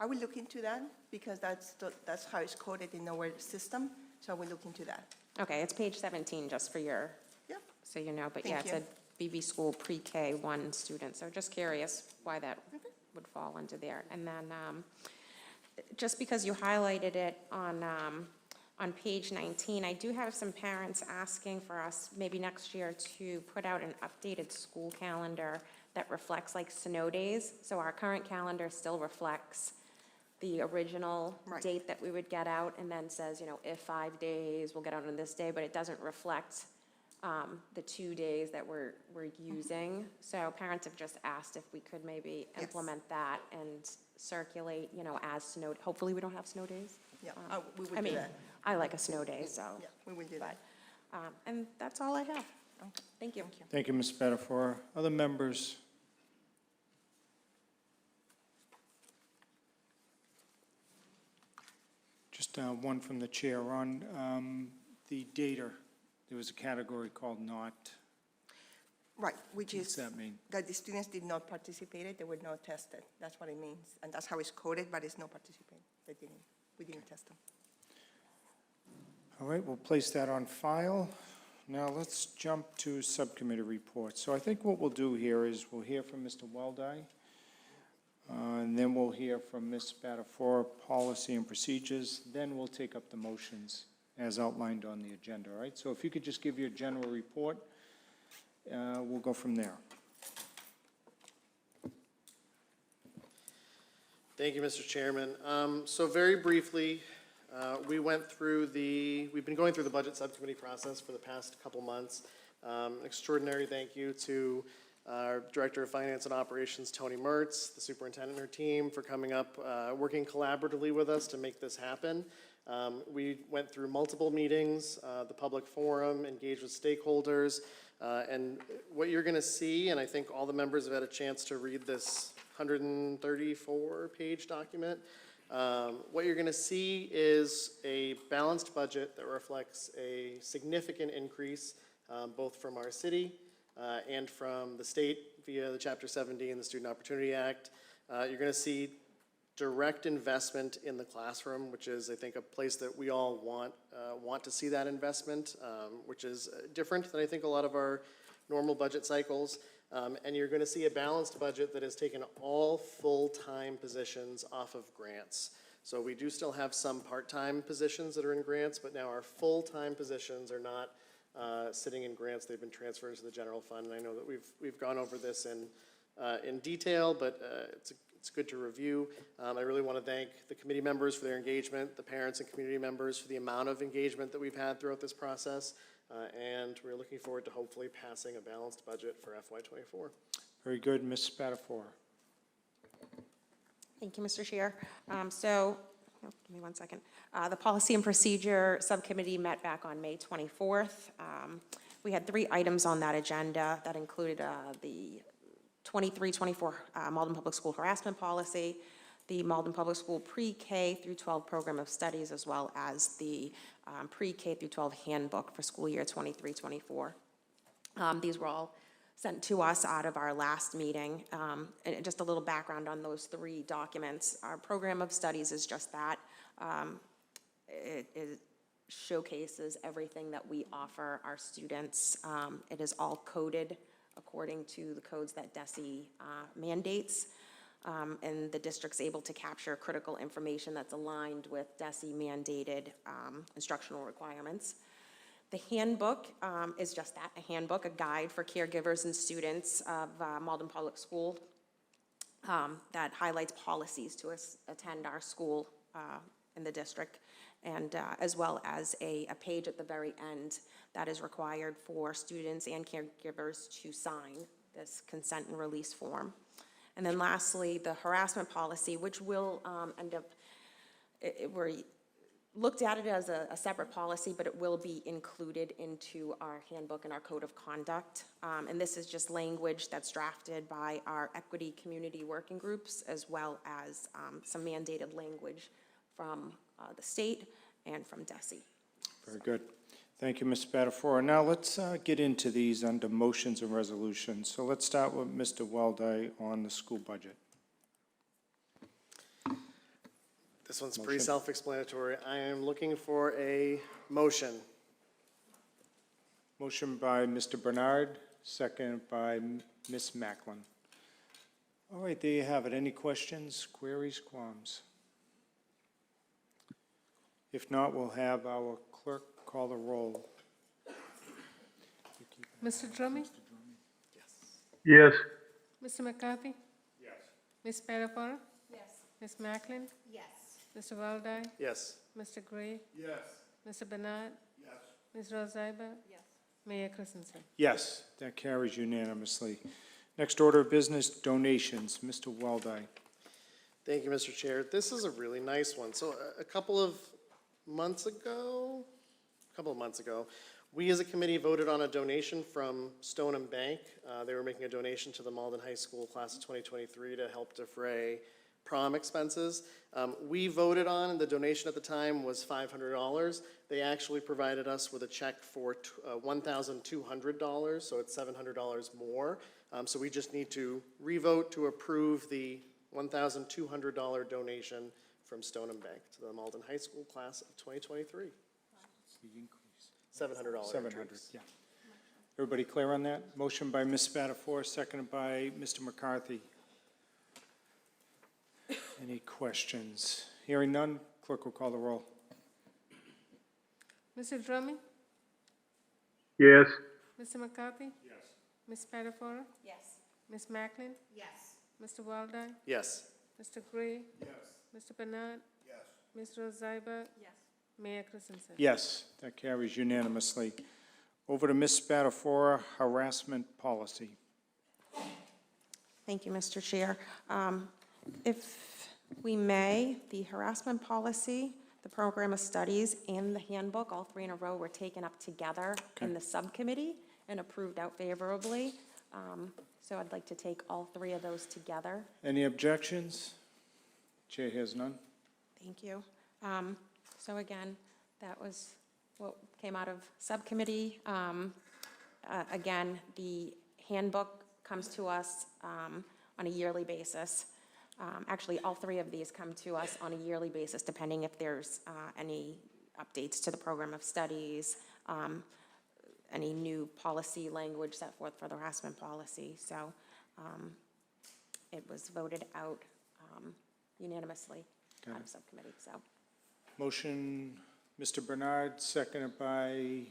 I will look into that because that's how it's coded in our system, so I will look into that. Okay, it's page 17, just for your, Yep. so you know, but yeah, Thank it said BB School pre-K 1 student, so just curious why that would fall into there. And then, just because you highlighted it on page 19, I do have some parents asking for us, maybe next year, to put out an updated school calendar that reflects like snow days. So our current calendar still reflects the original Right. date that we would get out, and then says, you know, if 5 days, we'll get out on this day, but it doesn't reflect the 2 days that we're using. So parents have just asked if we could maybe Yes. implement that and circulate, you know, as snow, hopefully we don't have snow days. Yeah, we will I do mean, that. I like a snow day, so. Yeah, we will do that. And that's all I have. Thank you. Thank you, Ms. Spadafora. Other members? Just one from the chair. On the data, there was a category called not. Right, which What's is that mean? that the students did not participate, they were not tested. That's what it means. And that's how it's coded, but it's not participate. We didn't test them. All right, we'll place that on file. Now, let's jump to subcommittee reports. So I think what we'll do here is we'll hear from Mr. Weldai, and then we'll hear from Ms. Spadafora, policy and procedures, then we'll take up the motions as outlined on the agenda, all right? So if you could just give your general report, we'll go from there. Thank you, Mr. Chairman. So very briefly, we've been going through the budget subcommittee process for the past couple months. Extraordinary thank you to our Director of Finance and Operations, Tony Mertz, the superintendent and her team for coming up, working collaboratively with us to make this happen. We went through multiple meetings, the public forum, engaged with stakeholders, and what you're gonna see, and I think all the members have had a chance to read this 134-page document, what you're gonna see is a balanced budget that reflects a significant increase, both from our city and from the state via the Chapter 70 and the Student Opportunity Act. You're gonna see direct investment in the classroom, which is, I think, a place that we all want to see that investment, which is different than I think a lot of our normal budget cycles. And you're gonna see a balanced budget that has taken all full-time positions off of grants. So we do still have some part-time positions that are in grants, but now our full-time positions are not sitting in grants. They've been transferred to the general fund. And I know that we've gone over this in detail, but it's good to review. I really want to thank the committee members for their engagement, the parents and community members for the amount of engagement that we've had throughout this process. And we're looking forward to hopefully passing a balanced budget for FY24. Very good, Ms. Spadafora. Thank you, Mr. Chair. Give me 1 second. The Policy and Procedure Subcommittee met back on May 24th. We had 3 items on that agenda that included the 23-24 Malden Public School Harassment Policy, the Malden Public School Pre-K through 12 Program of Studies, as well as the Pre-K through 12 Handbook for school year 23-24. These were all sent to us out of our last meeting. And just a little background on those 3 documents. Our program of studies is just that. It showcases everything that we offer our students. It is all coded according to the codes that DESE mandates. And the district's able to capture critical information that's aligned with DESE mandated instructional requirements. The handbook is just that, a handbook, a guide for caregivers and students of Malden Public School that highlights policies to attend our school in the district, and as well as a page at the very end that is required for students and caregivers to sign this consent and release form. And then lastly, the harassment policy, which will end up, we're looked at it as a separate policy, but it will be included into our handbook and our code of conduct. And this is just language that's drafted by our equity community working groups, as well as some mandated language from the state and from DESE. Very good. Thank you, Ms. Spadafora. Now let's get into these under motions and resolutions. So let's start with Mr. Weldai on the school budget. This one's pretty self-explanatory. I am looking for a motion. Motion by Mr. Bernard, second by Ms. Macklin. All right, there you have it. Any questions, queries, qualms? If not, we'll have our clerk call the roll. Mr. Drummy? Yes. Mr. McCarthy? Yes. Ms. Spadafora? Yes. Ms. Macklin? Yes. Mr. Weldai? Yes. Mr. Gray? Yes. Mr. Bernard? Yes. Ms. Rosalba? Yes. Mayor Christensen? Yes, that carries unanimously. Next order of business, donations. Mr. Weldai. Thank you, Mr. Chair. This is a really nice one. So a couple of months ago, we as a committee voted on a donation from Stone and Bank. They were making a donation to the Malden High School class of 2023 to help defray prom expenses. We voted on, and the donation at the time was $500. They actually provided us with a check for $1,200, so it's $700 more. So we just need to revote to approve the $1,200 donation from Stone and Bank to the Malden High School class of 2023. $700. 700, yeah. Everybody clear on that? Motion by Ms. Spadafora, seconded by Mr. McCarthy. Any questions? Hearing none, clerk will call the roll. Mr. Drummy? Yes. Mr. McCarthy? Yes. Ms. Spadafora? Yes. Ms. Macklin? Yes. Mr. Weldai? Yes. Mr. Gray? Yes. Mr. Bernard? Yes. Ms. Rosalba? Yes. Mayor Christensen? Yes, that carries unanimously. Over to Ms. Spadafora, harassment policy. Thank you, Mr. Chair. If we may, the harassment policy, the program of studies, and the handbook, all 3 in a row, were taken up together in the subcommittee and approved out favorably. So I'd like to take all 3 of those together. Any objections? Chair has none. Thank you. So again, that was what came out of subcommittee. Again, the handbook comes to us on a yearly basis. Actually, all 3 of these come to us on a yearly basis, depending if there's any updates to the program of studies, any new policy language set forth for the harassment policy. So it was voted out unanimously out of subcommittee. So Motion, Mr. Bernard, seconded by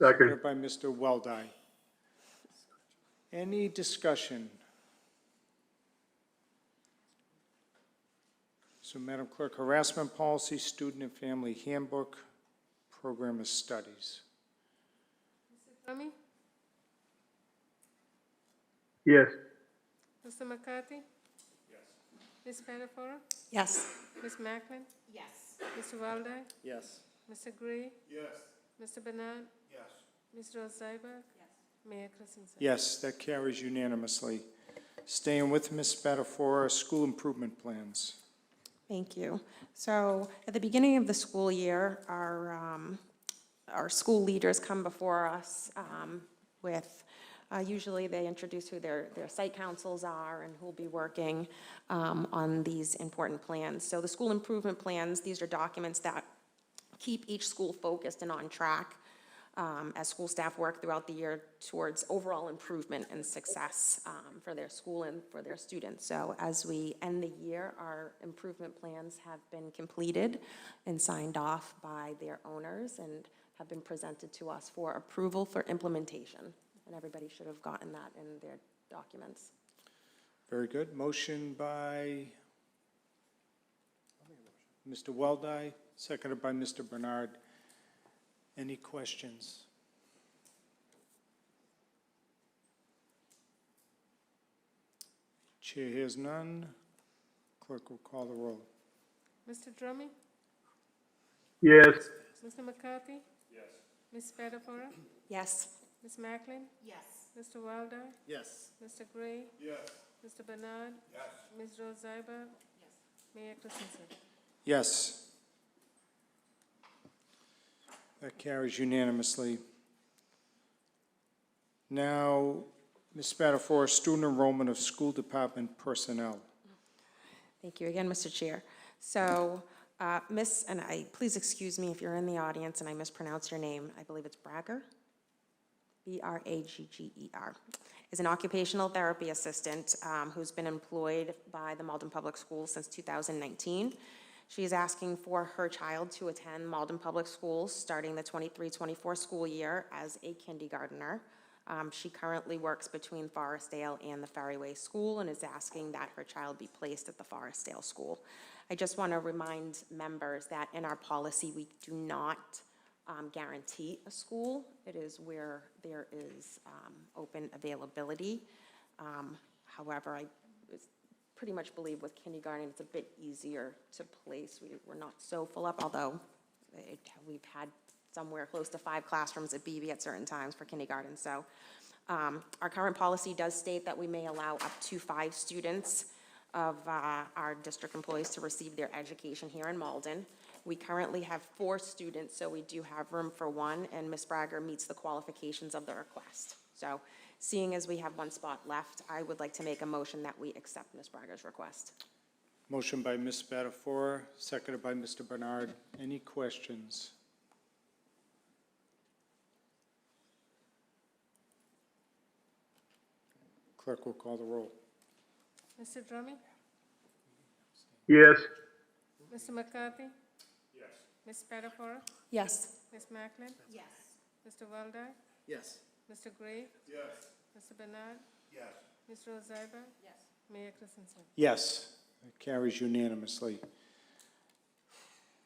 Mr. Weldai. Any discussion? So, Madam Clerk, harassment policy, student and family handbook, program of studies. Mr. Drummy? Yes. Mr. McCarthy? Yes. Ms. Spadafora? yes. Ms. Macklin? Yes. Mr. Weldai? Yes. Mr. Gray? Yes. Mr. Bernard? Yes. Ms. Rosalba? Yes. Mayor Christensen? Yes, that carries unanimously. Staying with Ms. Spadafora, school improvement plans. Thank you. So at the beginning of the school year, our our school leaders come before us with, usually they introduce who their site councils are and who will be working on these important plans. So the school improvement plans, these are documents that keep each school focused and on track as school staff work throughout the year towards overall improvement and success for their school and for their students. So as we end the year, our improvement plans have been completed and signed off by their owners and have been presented to us for approval for implementation. And everybody should have gotten that in their documents. Very good. Motion by Mr. Weldai, seconded by Mr. Bernard. Any questions? Chair hears none. Clerk will call the roll. Mr. Drumming? Yes. Mr. McCarthy? Yes. Ms. Spadafora? Yes. Ms. Macklin? Yes. Mr. Weldai? Yes. Mr. Gray? Yes. Mr. Bernard? Yes. Ms. Rose Iber? Mayor Christensen? Yes. That carries unanimously. Now, Ms. Spadafora, student enrollment of school department personnel. Thank you again, Mr. Chair. So, please excuse me if you're in the audience and I mispronounce your name. I believe it's Bragger, B-R-A-G-G-E-R, is an occupational therapy assistant who's been employed by the Malden Public Schools since 2019. She is asking for her child to attend Malden Public Schools starting the 23-24 school year as a kindergartner. She currently works between Forestdale and the Ferryway School and is asking that her child be placed at the Forestdale School. I just want to remind members that in our policy, we do not guarantee a school. It is where there is open availability. However, I pretty much believe with kindergarten, it's a bit easier to place. We're not so full up, although we've had somewhere close to 5 classrooms at BB at certain times for kindergarten. So our current policy does state that we may allow up to 5 students of our district employees to receive their education here in Malden. We currently have 4 students, so we do have room for 1, and Ms. Bragger meets the qualifications of the request. So seeing as we have 1 spot left, I would like to make a motion that we accept Ms. Bragger's request. Motion by Ms. Spadafora, seconded by Mr. Bernard. Any questions? Clerk will call the roll. Mr. Drumming? Yes. Mr. McCarthy? Yes. Ms. Spadafora? Yes. Ms. Macklin? Yes. Mr. Weldai? Yes. Mr. Gray? Yes. Mr. Bernard? Yes. Ms. Rose Iber? Yes. Mayor Christensen? Yes, it carries unanimously.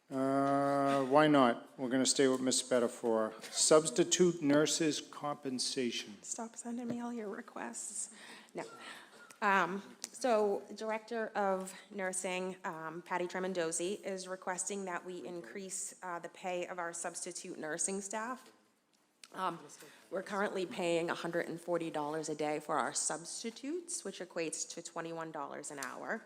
Why not? We're going to stay with Ms. Spadafora. Substitute nurses compensation. Stop sending me all your requests. No. So Director of Nursing, Patty Tremendozzi, is requesting that we increase the pay of our substitute nursing staff. We're currently paying $140 a day for our substitutes, which equates to $21 an hour.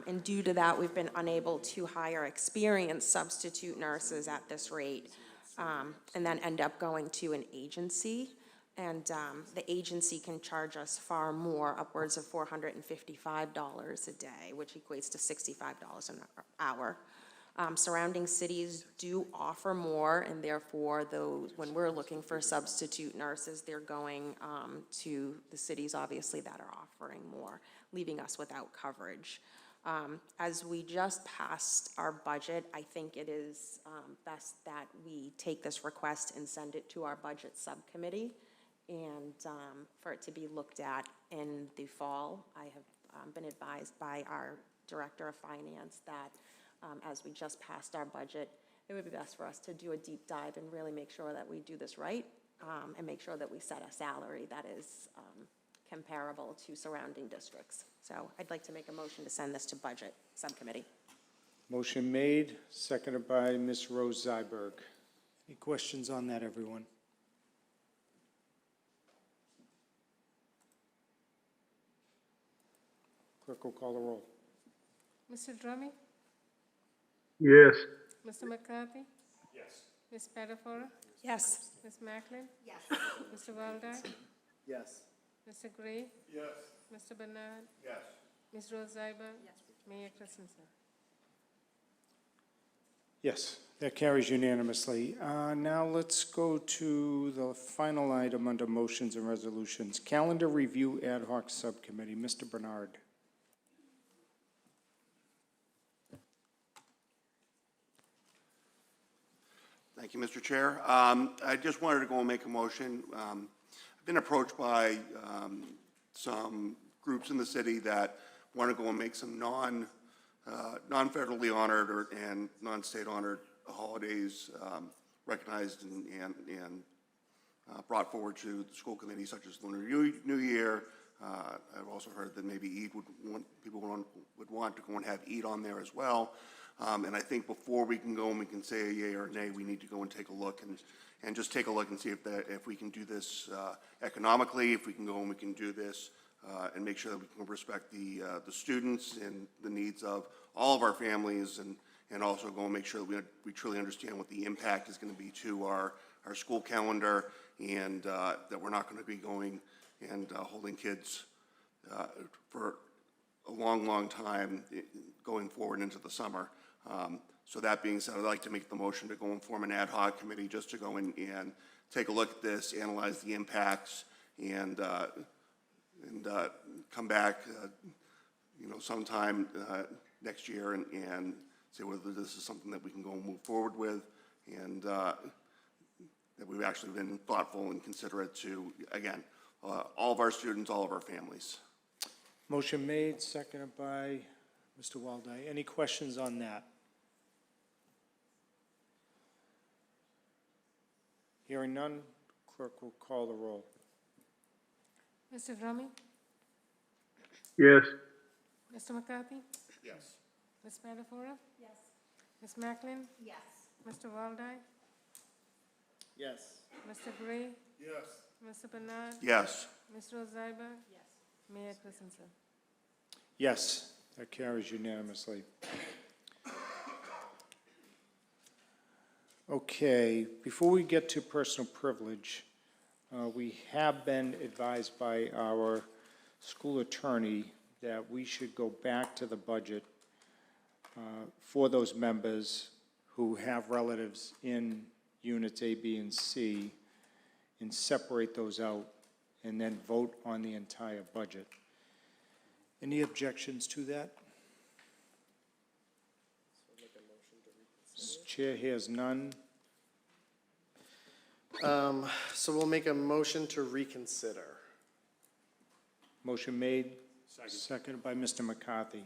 And due to that, we've been unable to hire experienced substitute nurses at this rate, and then end up going to an agency. And the agency can charge us far more, upwards of $455 a day, which equates to $65 an hour. Surrounding cities do offer more, and therefore, when we're looking for substitute nurses, they're going to the cities, obviously, that are offering more, leaving us without coverage. As we just passed our budget, I think it is best that we take this request and send it to our budget subcommittee, and for it to be looked at in the fall. I have been advised by our Director of Finance that as we just passed our budget, it would be best for us to do a deep dive and really make sure that we do this right, and make sure that we set a salary that is comparable to surrounding districts. So I'd like to make a motion to send this to Budget Subcommittee. Motion made, seconded by Ms. Rose Zyberg. Any questions on that, everyone? Clerk will call the roll. Mr. Drumming? Yes. Mr. McCarthy? Yes. Ms. Spadafora? Yes. Ms. Macklin? Yes. Mr. Weldai? Yes. Mr. Gray? Yes. Mr. Bernard? Yes. Ms. Rose Iber? Yes. Mayor Christensen? Yes, that carries unanimously. Now let's go to the final item under motions and resolutions. Calendar Review Ad Hoc Subcommittee. Mr. Bernard. Thank you, Mr. Chair. I just wanted to go and make a motion. I've been approached by some groups in the city that want to go and make some non-federally honored and non-state honored holidays recognized and brought forward to the school committee, such as Lunar New Year. I've also heard that maybe Eid people would want to go and have Eid on there as well. And I think before we can go and we can say a yay or a nay, we need to go and take a look and just take a look and see if we can do this economically, if we can go and we can do this and make sure that we can respect the students and the needs of all of our families, and also go and make sure that we truly understand what the impact is going to be to our school calendar, and that we're not going to be going and holding kids for a long, long time going forward into the summer. So that being said, I'd like to make the motion to go and form an ad hoc committee just to go in and take a look at this, analyze the impacts, and come back, sometime next year and say whether this is something that we can go and move forward with, and that we've actually been thoughtful and considerate to, again, all of our students, all of our families. Motion made, seconded by Mr. Weldai. Any questions on that? Hearing none, clerk will call the roll. Mr. Drumming? Yes. Mr. McCarthy? Yes. Ms. Spadafora? Yes. Ms. Macklin? Yes. Mr. Weldai? Yes. Mr. Gray? Yes. Mr. Bernard? Yes. Ms. Rose Iber? Yes. Mayor Christensen? Yes, that carries unanimously. Okay, before we get to personal privilege, we have been advised by our school attorney that we should go back to the budget for those members who have relatives in units A, B, and C, and separate those out and then vote on the entire budget. Any objections to that? Chair hears none. So we'll make a motion to reconsider. Motion made, seconded by Mr. McCarthy.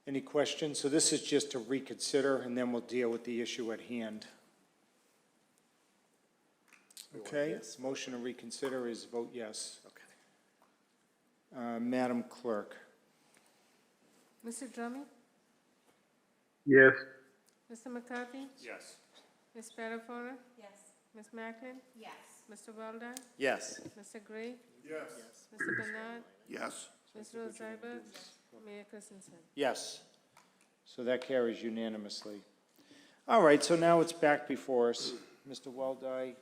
Any questions? So this is just to reconsider, and then we'll deal with the issue at hand. Okay, motion to reconsider is vote yes. Okay. Madam Clerk. Mr. Drumming? Yes. Mr. McCarthy? Yes. Ms. Spadafora? Yes. Ms. Macklin? Yes. Mr. Weldai? Yes. Mr. Gray? Yes. Mr. Bernard? Yes. Ms. Rose Iber? Mayor Christensen? Yes. So that carries unanimously. All right, so now it's back before us. Mr. Weldai.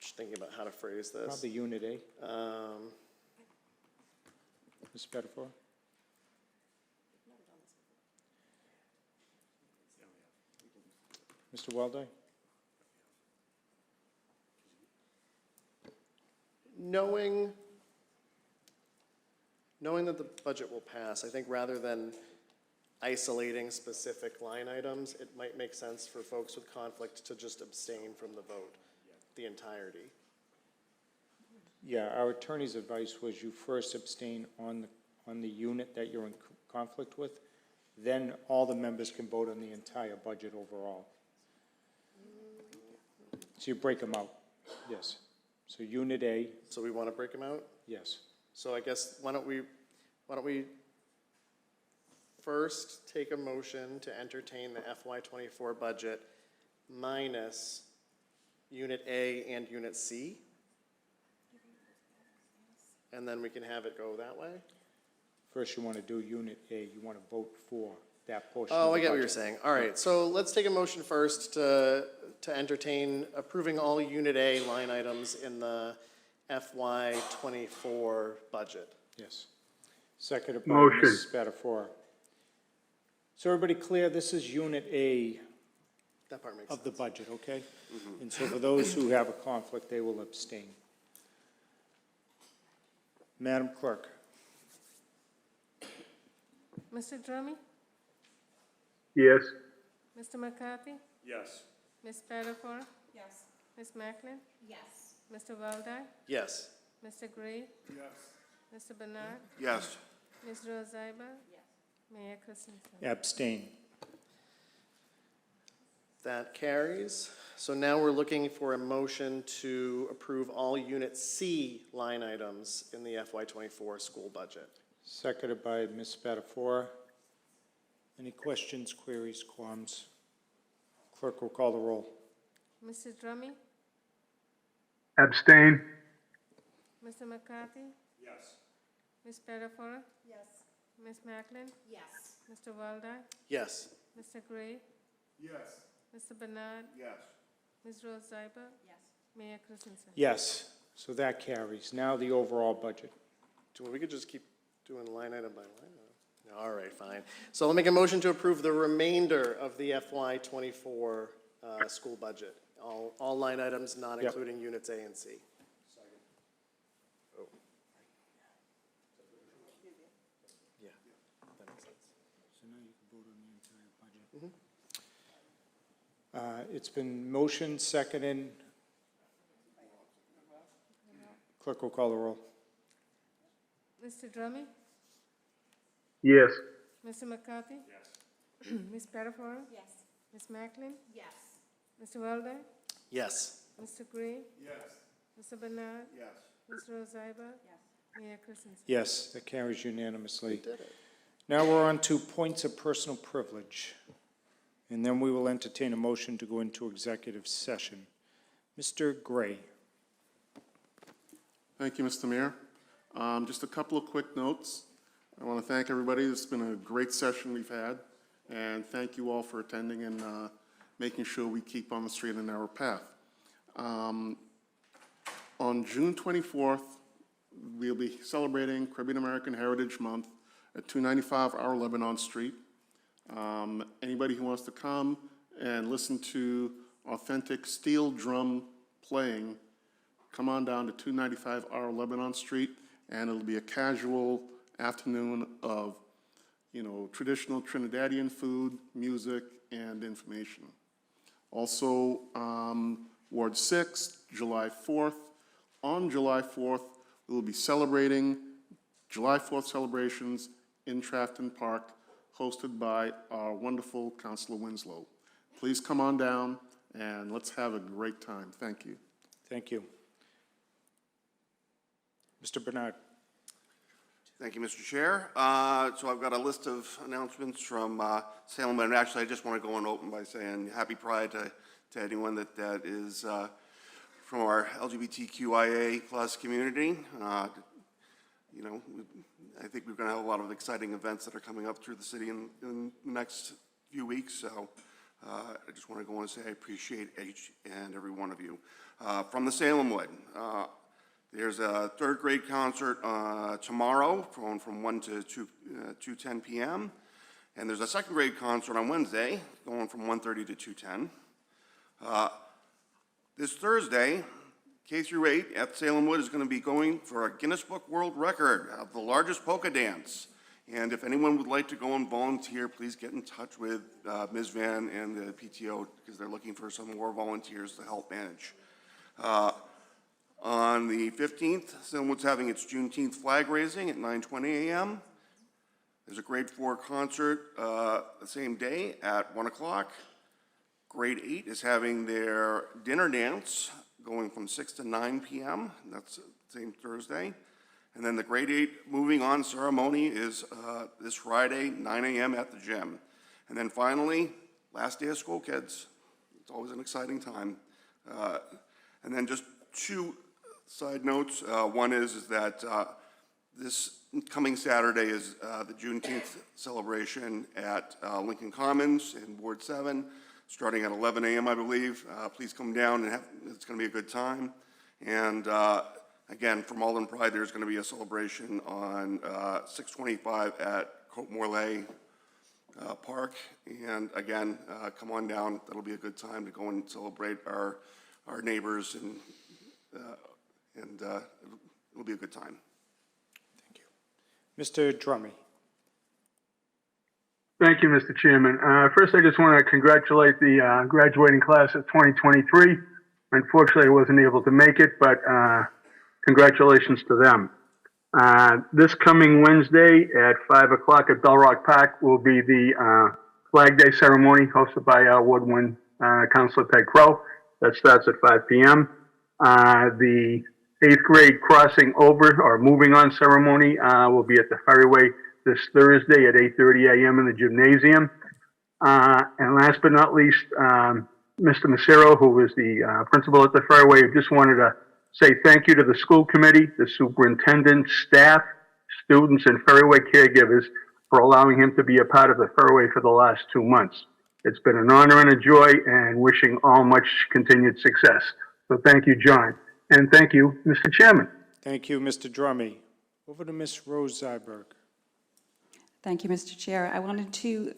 Just thinking about how to phrase this. Probably Unit A. Ms. Spadafora? Mr. Weldai? Knowing that the budget will pass, I think rather than isolating specific line items, it might make sense for folks with conflict to just abstain from the vote, the entirety. Yeah, our attorney's advice was you first abstain on the unit that you're in conflict with, then all the members can vote on the entire budget overall. So you break them out, yes. So Unit A, So we want to break them out? yes. So I guess, why don't we first take a motion to entertain the FY24 budget minus Unit A and Unit C? And then we can have it go that way? First you want to do Unit A, you want to vote for that portion of the Oh, I budget. get what you're saying. All right, so let's take a motion first to entertain approving all Unit A line items in the FY '24 budget. Yes. Seconded by Motion. Mrs. Spadafora. So everybody clear, this is Unit A That part makes of the sense. budget, okay? And so for those who have a conflict, they will abstain. Madam Clerk? Mr. Drummy? Yes. Mr. McCarthy? Yes. Ms. Spadafora? Yes. Ms. Macklin? Yes. Mr. Weldai? Yes. Mr. Gray? Yes. Mr. Bernard? Yes. Ms. Rosa-Iba? Mayor Christensen? Abstain. That carries. So now we're looking for a motion to approve all Unit C line items in the FY '24 school budget. Seconded by Ms. Spadafora. Any questions, queries, qualms? Clerk will call the roll. Mr. Drummy? Abstain. Mr. McCarthy? Yes. Ms. Spadafora? Yes. Ms. Macklin? Yes. Mr. Weldai? Yes. Mr. Gray? Yes. Mr. Bernard? Yes. Ms. Rosa-Iba? Yes. Mayor Christensen? Yes, so that carries. Now the overall budget. We could just keep doing line item by line item. All right, fine. So I'll make a motion to approve the remainder of the FY '24 school budget. All line items, not Yep. including Units A and C. Oh. Yeah, that makes sense. So now you can vote on the entire budget. It's been motioned, seconded. Clerk will call the roll. Mr. Drummy? Yes. Mr. McCarthy? Yes. Ms. Spadafora? Yes. Ms. Macklin? Yes. Mr. Weldai? Yes. Mr. Gray? Yes. Mr. Bernard? Yes. Ms. Rosa-Iba? Yes. Mayor Christensen? Yes, that carries unanimously. Did it. Now we're on to points of personal privilege. And then we will entertain a motion to go into executive session. Mr. Gray. Thank you, Mr. Mayor. Just a couple of quick notes. I want to thank everybody. It's been a great session we've had, and thank you all for attending and making sure we keep on the straight and narrow path. On June 24th, we'll be celebrating Caribbean American Heritage Month at 295 our Lebanon Street. Anybody who wants to come and listen to authentic steel drum playing, come on down to 295 our Lebanon Street, and it'll be a casual afternoon of, traditional Trinidadian food, music, and information. Also, Ward 6, July 4th. On July 4th, we will be celebrating July 4th celebrations in Trafton Park, hosted by our wonderful Councilor Winslow. Please come on down, and let's have a great time. Thank you. Thank you. Mr. Bernard. Thank you, Mr. Chair. So I've got a list of announcements from Salem, and actually I just want to go and open by saying happy Pride to anyone that is from our LGBTQIA plus community. I think we're going to have a lot of exciting events that are coming up through the city in the next few weeks, so I just want to go and say I appreciate each and every one of you. From the Salem Wood, there's a third grade concert tomorrow from 1 to 2:10 p.m. And there's a second grade concert on Wednesday going from 1:30 to 2:10. This Thursday, K through 8 at Salem Wood is going to be going for a Guinness Book World Record of the largest polka dance. And if anyone would like to go and volunteer, please get in touch with Ms. Van and the PTO because they're looking for some more volunteers to help manage. On the 15th, Salem Wood's having its Juneteenth flag raising at 9:20 a.m. There's a grade 4 concert the same day at 1 o'clock. Grade 8 is having their dinner dance going from 6 to 9 p.m. That's the same Thursday. And then the grade 8 moving on ceremony is this Friday, 9 a.m. at the gym. And then finally, last day of school, kids. It's always an exciting time. And then just two side notes. One is that This coming Saturday is the Juneteenth celebration at Lincoln Commons in Ward 7, starting at 11 a.m., I believe. Please come down, and it's going to be a good time. And again, for Malden Pride, there's going to be a celebration on 625 at Cote Morlaix Park. And again, come on down. That'll be a good time to go and celebrate our neighbors, and it'll be a good time. Mr. Drummy. Thank you, Mr. Chairman. First, I just want to congratulate the graduating class of 2023. Unfortunately, I wasn't able to make it, but congratulations to them. This coming Wednesday at 5 o'clock at Bell Rock Park will be the Flag Day ceremony hosted by Ward 1 Councilor Peg Crow. That starts at 5 p.m. The 8th grade crossing over or moving on ceremony will be at the Ferryway this Thursday at 8:30 a.m. in the gymnasium. And last but not least, Mr. Macero, who is the principal at the Ferryway, just wanted to say thank you to the school committee, the superintendent, staff, students, and Ferryway caregivers for allowing him to be a part of the Ferryway for the last 2 months. It's been an honor and a joy, and wishing all much continued success. So thank you, John. And thank you, Mr. Chairman. Thank you, Mr. Drummy. Over to Ms. Rose Zyberg. Thank you, Mr. Chair. I wanted to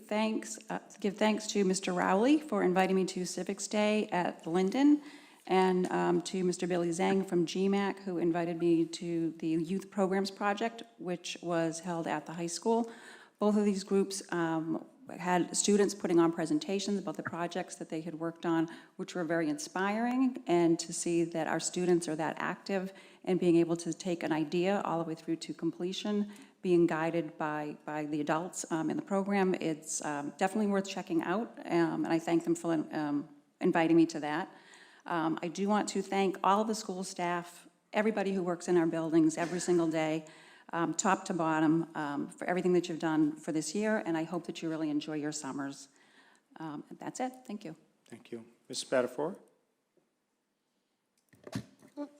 give thanks to Mr. Rowley for inviting me to Civics Day at Linden, and to Mr. Billy Zhang from GMAC, who invited me to the Youth Programs Project, which was held at the high school. Both of these groups had students putting on presentations about the projects that they had worked on, which were very inspiring, and to see that our students are that active and being able to take an idea all the way through to completion, being guided by the adults in the program. It's definitely worth checking out, and I thank them for inviting me to that. I do want to thank all of the school staff, everybody who works in our buildings every single day, top to bottom, for everything that you've done for this year, and I hope that you really enjoy your summers. That's it. Thank you. Thank you. Ms. Spadafora?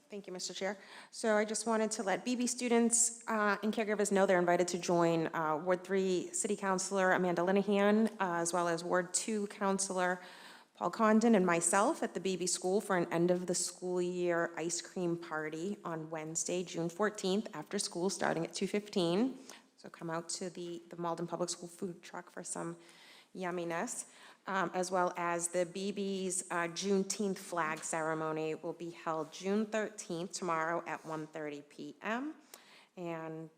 Thank you, Mr. Chair. So I just wanted to let BB students and caregivers know they're invited to join Ward 3 City Councilor Amanda Linehan, as well as Ward 2 Councilor Paul Condon and myself at the BB School for an end of the school year ice cream party on Wednesday, June 14th, after school, starting at 2:15. So come out to the Malden Public School food truck for some yumminess, as well as the BB's Juneteenth flag ceremony will be held June 13th, tomorrow at 1:30 p.m. And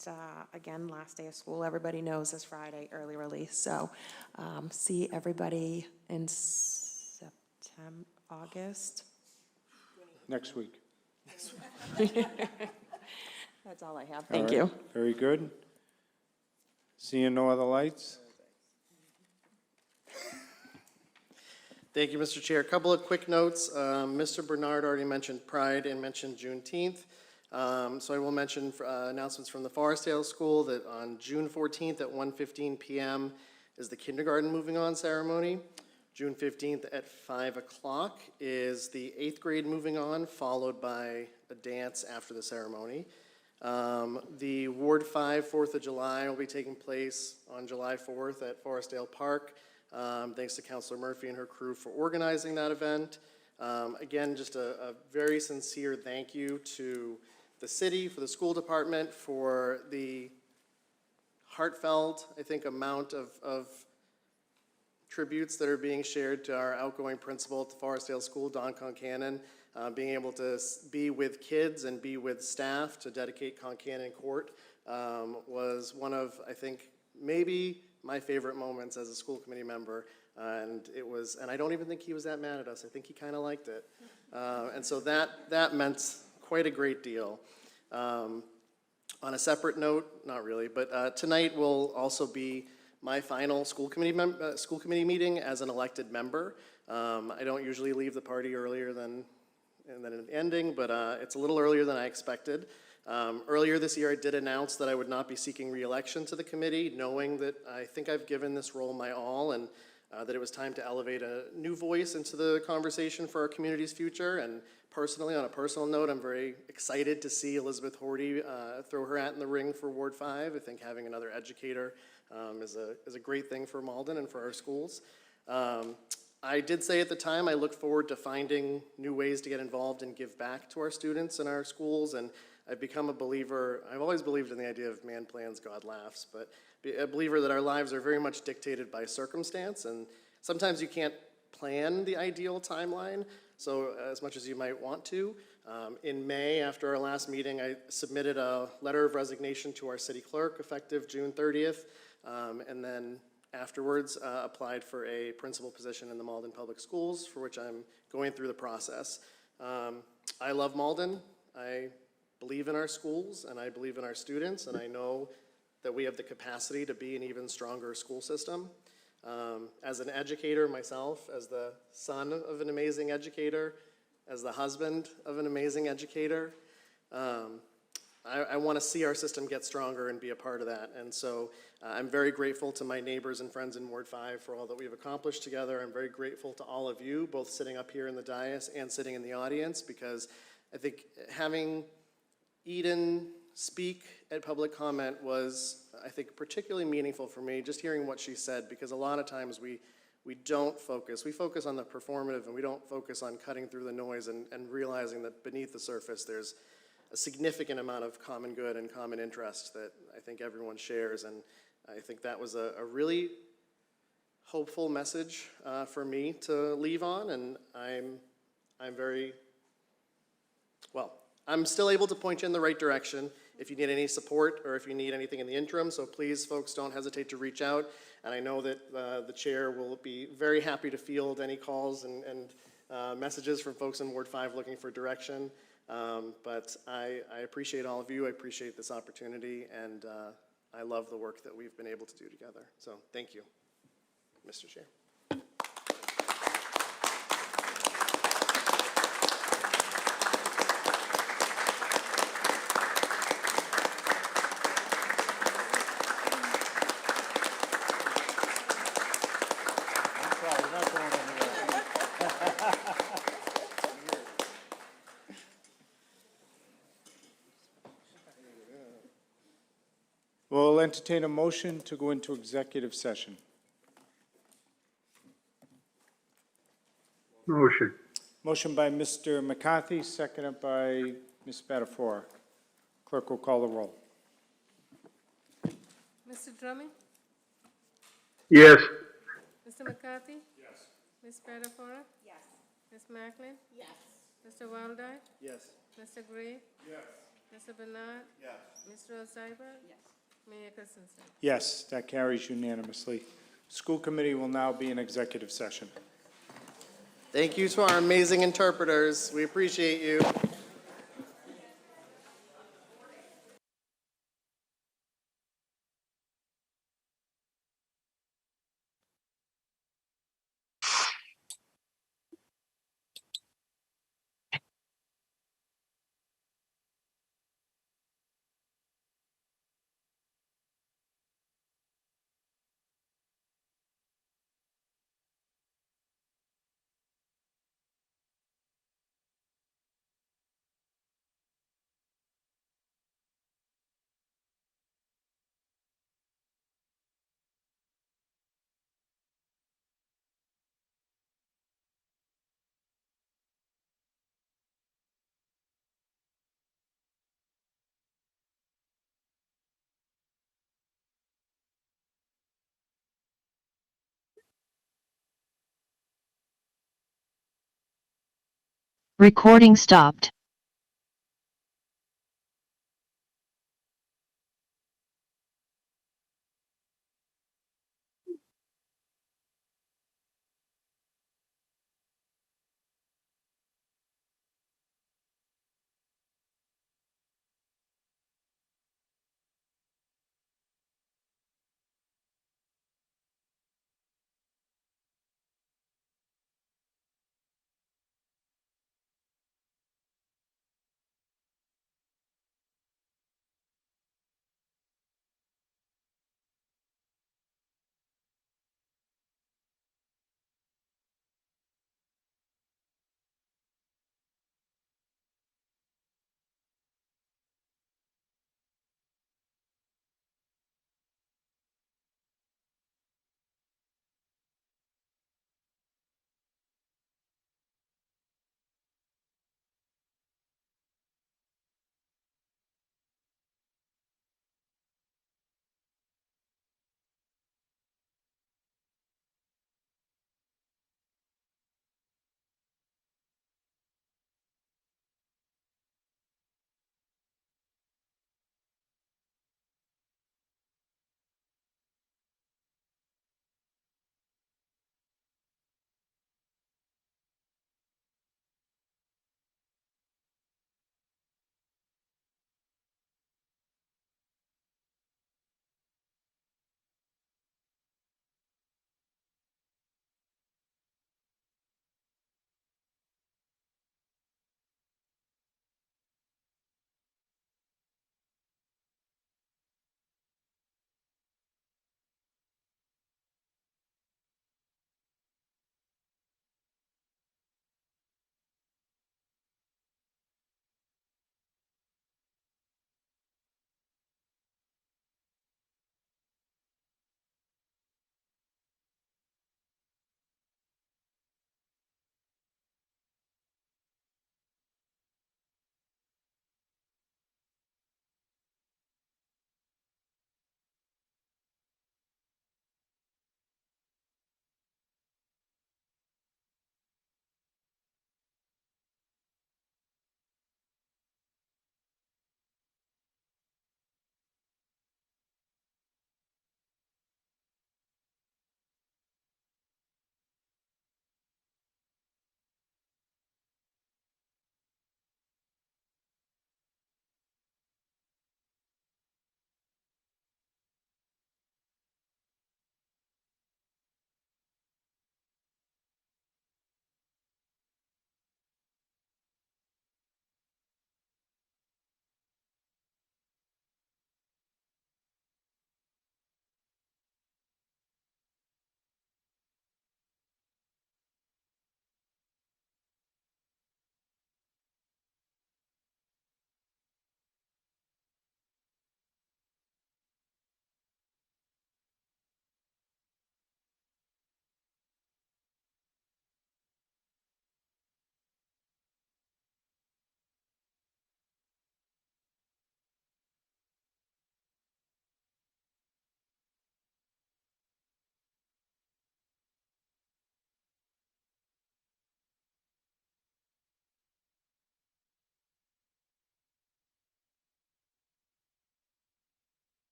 again, last day of school, everybody knows is Friday, early release. So see everybody in August. Next week. That's all I have. All Thank right. you. Very good. Seeing no other lights? Thank you, Mr. Chair. A couple of quick notes. Mr. Bernard already mentioned Pride and mentioned Juneteenth. So I will mention announcements from the Forestdale School that on June 14th at 1:15 p.m. is the kindergarten moving on ceremony. June 15th at 5 o'clock is the 8th grade moving on, followed by a dance after the ceremony. The Ward 5 4th of July will be taking place on July 4th at Forestdale Park. Thanks to Councilor Murphy and her crew for organizing that event. Again, just a very sincere thank you to the city, for the school department, for the heartfelt, I think, amount of tributes that are being shared to our outgoing principal at the Forestdale School, Don Concannon, being able to be with kids and be with staff to dedicate Concannon Court was one of, I think, maybe my favorite moments as a school committee member. And I don't even think he was that mad at us. I think he kind of liked it. And so that meant quite a great deal. On a separate note, not really, but tonight will also be my final school committee meeting as an elected member. I don't usually leave the party earlier than it ending, but it's a little earlier than I expected. Earlier this year, I did announce that I would not be seeking re-election to the committee, knowing that I think I've given this role my all, and that it was time to elevate a new voice into the conversation for our community's future. And personally, on a personal note, I'm very excited to see Elizabeth Horty throw her hat in the ring for Ward 5. I think having another educator is a great thing for Malden and for our schools. I did say at the time I look forward to finding new ways to get involved and give back to our students and our schools, and I've become a believer. I've always believed in the idea of man plans, God laughs, but a believer that our lives are very much dictated by circumstance, and sometimes you can't plan the ideal timeline, so as much as you might want to. In May, after our last meeting, I submitted a letter of resignation to our city clerk effective June 30th, and then afterwards applied for a principal position in the Malden Public Schools, for which I'm going through the process. I love Malden. I believe in our schools, and I believe in our students, and I know that we have the capacity to be an even stronger school system. As an educator myself, as the son of an amazing educator, as the husband of an amazing educator, I want to see our system get stronger and be a part of that. And so I'm very grateful to my neighbors and friends in Ward 5 for all that we've accomplished together. I'm very grateful to all of you, both sitting up here in the dais and sitting in the audience, because I think having Eden speak at public comment was, I think, particularly meaningful for me, just hearing what she said, because a lot of times we don't focus. We focus on the performative, and we don't focus on cutting through the noise and realizing that beneath the surface there's a significant amount of common good and common interest that I think everyone shares. And I think that was a really hopeful message for me to leave on, and I'm very, well, I'm still able to point you in the right direction if you need any support or if you need anything in the interim, so please, folks, don't hesitate to reach out. And I know that the chair will be very happy to field any calls and messages from folks in Ward 5 looking for direction. But I appreciate all of you. I appreciate this opportunity, and I love the work that we've been able to do together. So thank you, Mr. Chair. We'll entertain a motion to go into executive session. Motion. Motion by Mr. McCarthy, seconded by Ms. Spadafora. Clerk will call the roll. Mr. Drummond? Yes. Mr. McCarthy? Yes. Ms. Spadafora? Yes. Ms. Macklin? Yes. Mr. Weldai? Yes. Mr. Gray? Yes. Mr. Bernard? Yes. Mr. Ozaiba? Yes. Mayor Christensen? Yes, that carries unanimously. School committee will now be in executive session. Thank you to our amazing interpreters. We appreciate you. Recording stopped.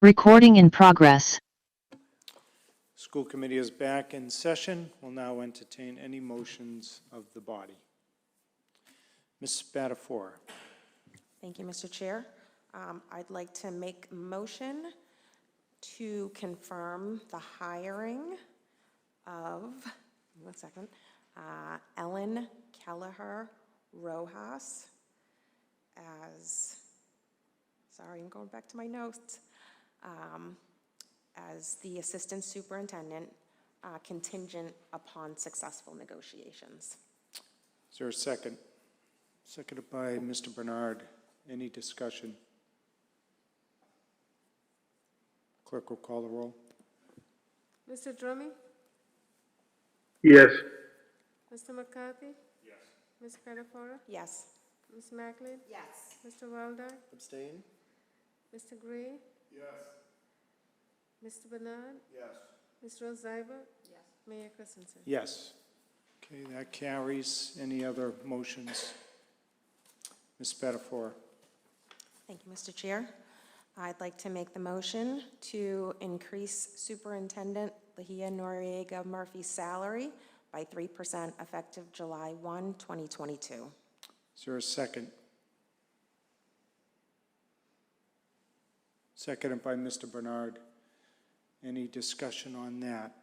Recording in progress. School committee is back in session. We'll now entertain any motions of the body. Ms. Spadafora. Thank you, Mr. Chair. I'd like to make a motion to confirm the hiring of, one second, Ellen Kelleher Rojas as, sorry, I'm going back to my notes, as the Assistant Superintendent, contingent upon successful negotiations. Is there a second? Seconded by Mr. Bernard. Any discussion? Clerk will call the roll. Mr. Drummy? Yes. Mr. McCarthy? Yes. Ms. Spadafora? Yes. Ms. Macklin? Yes. Mr. Weldai? Abstain? Mr. Gray? Yes. Mr. Bernard? Yes. Ms. Rose Ziber? Yes. Mayor Christensen? Yes. Okay, that carries. Any other motions? Ms. Spadafora. Thank you, Mr. Chair. I'd like to make the motion to increase Superintendent Lahia Noriega Murphy's salary by 3% effective July 1, 2022. Is there a second? Seconded by Mr. Bernard. Any discussion on that?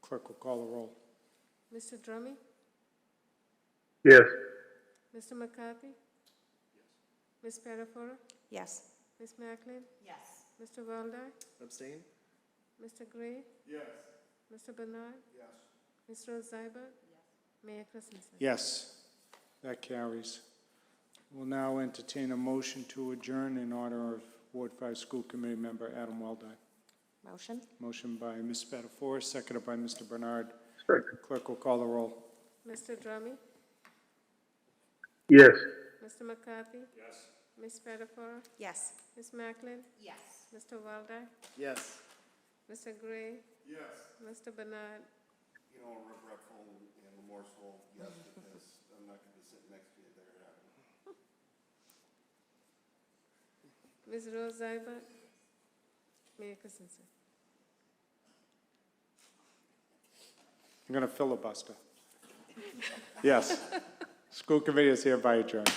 Clerk will call the roll. Mr. Drummy? Yes. Mr. McCarthy? Ms. Spadafora? Yes. Ms. Macklin? Yes. Mr. Weldai? Abstain? Mr. Gray? Yes. Mr. Bernard? Yes. Ms. Rose Ziber? Mayor Christensen? Yes, that carries. We'll now entertain a motion to adjourn in honor of Ward 5 School Committee member Adam Weldai. Motion? Motion by Ms. Spadafora, seconded by Mr. Bernard. Second. Clerk will call the roll. Mr. Drummy? Yes. Mr. McCarthy? Yes. Ms. Spadafora? Yes. Ms. Macklin? Yes. Mr. Weldai? Yes. Mr. Gray? Yes. Mr. Bernard? You know, regretful and remorseful, yes, because I'm not going to sit next to you there. Ms. Rose Ziber? Mayor Christensen? I'm going to filibuster. Yes. School committee is hereby adjourned.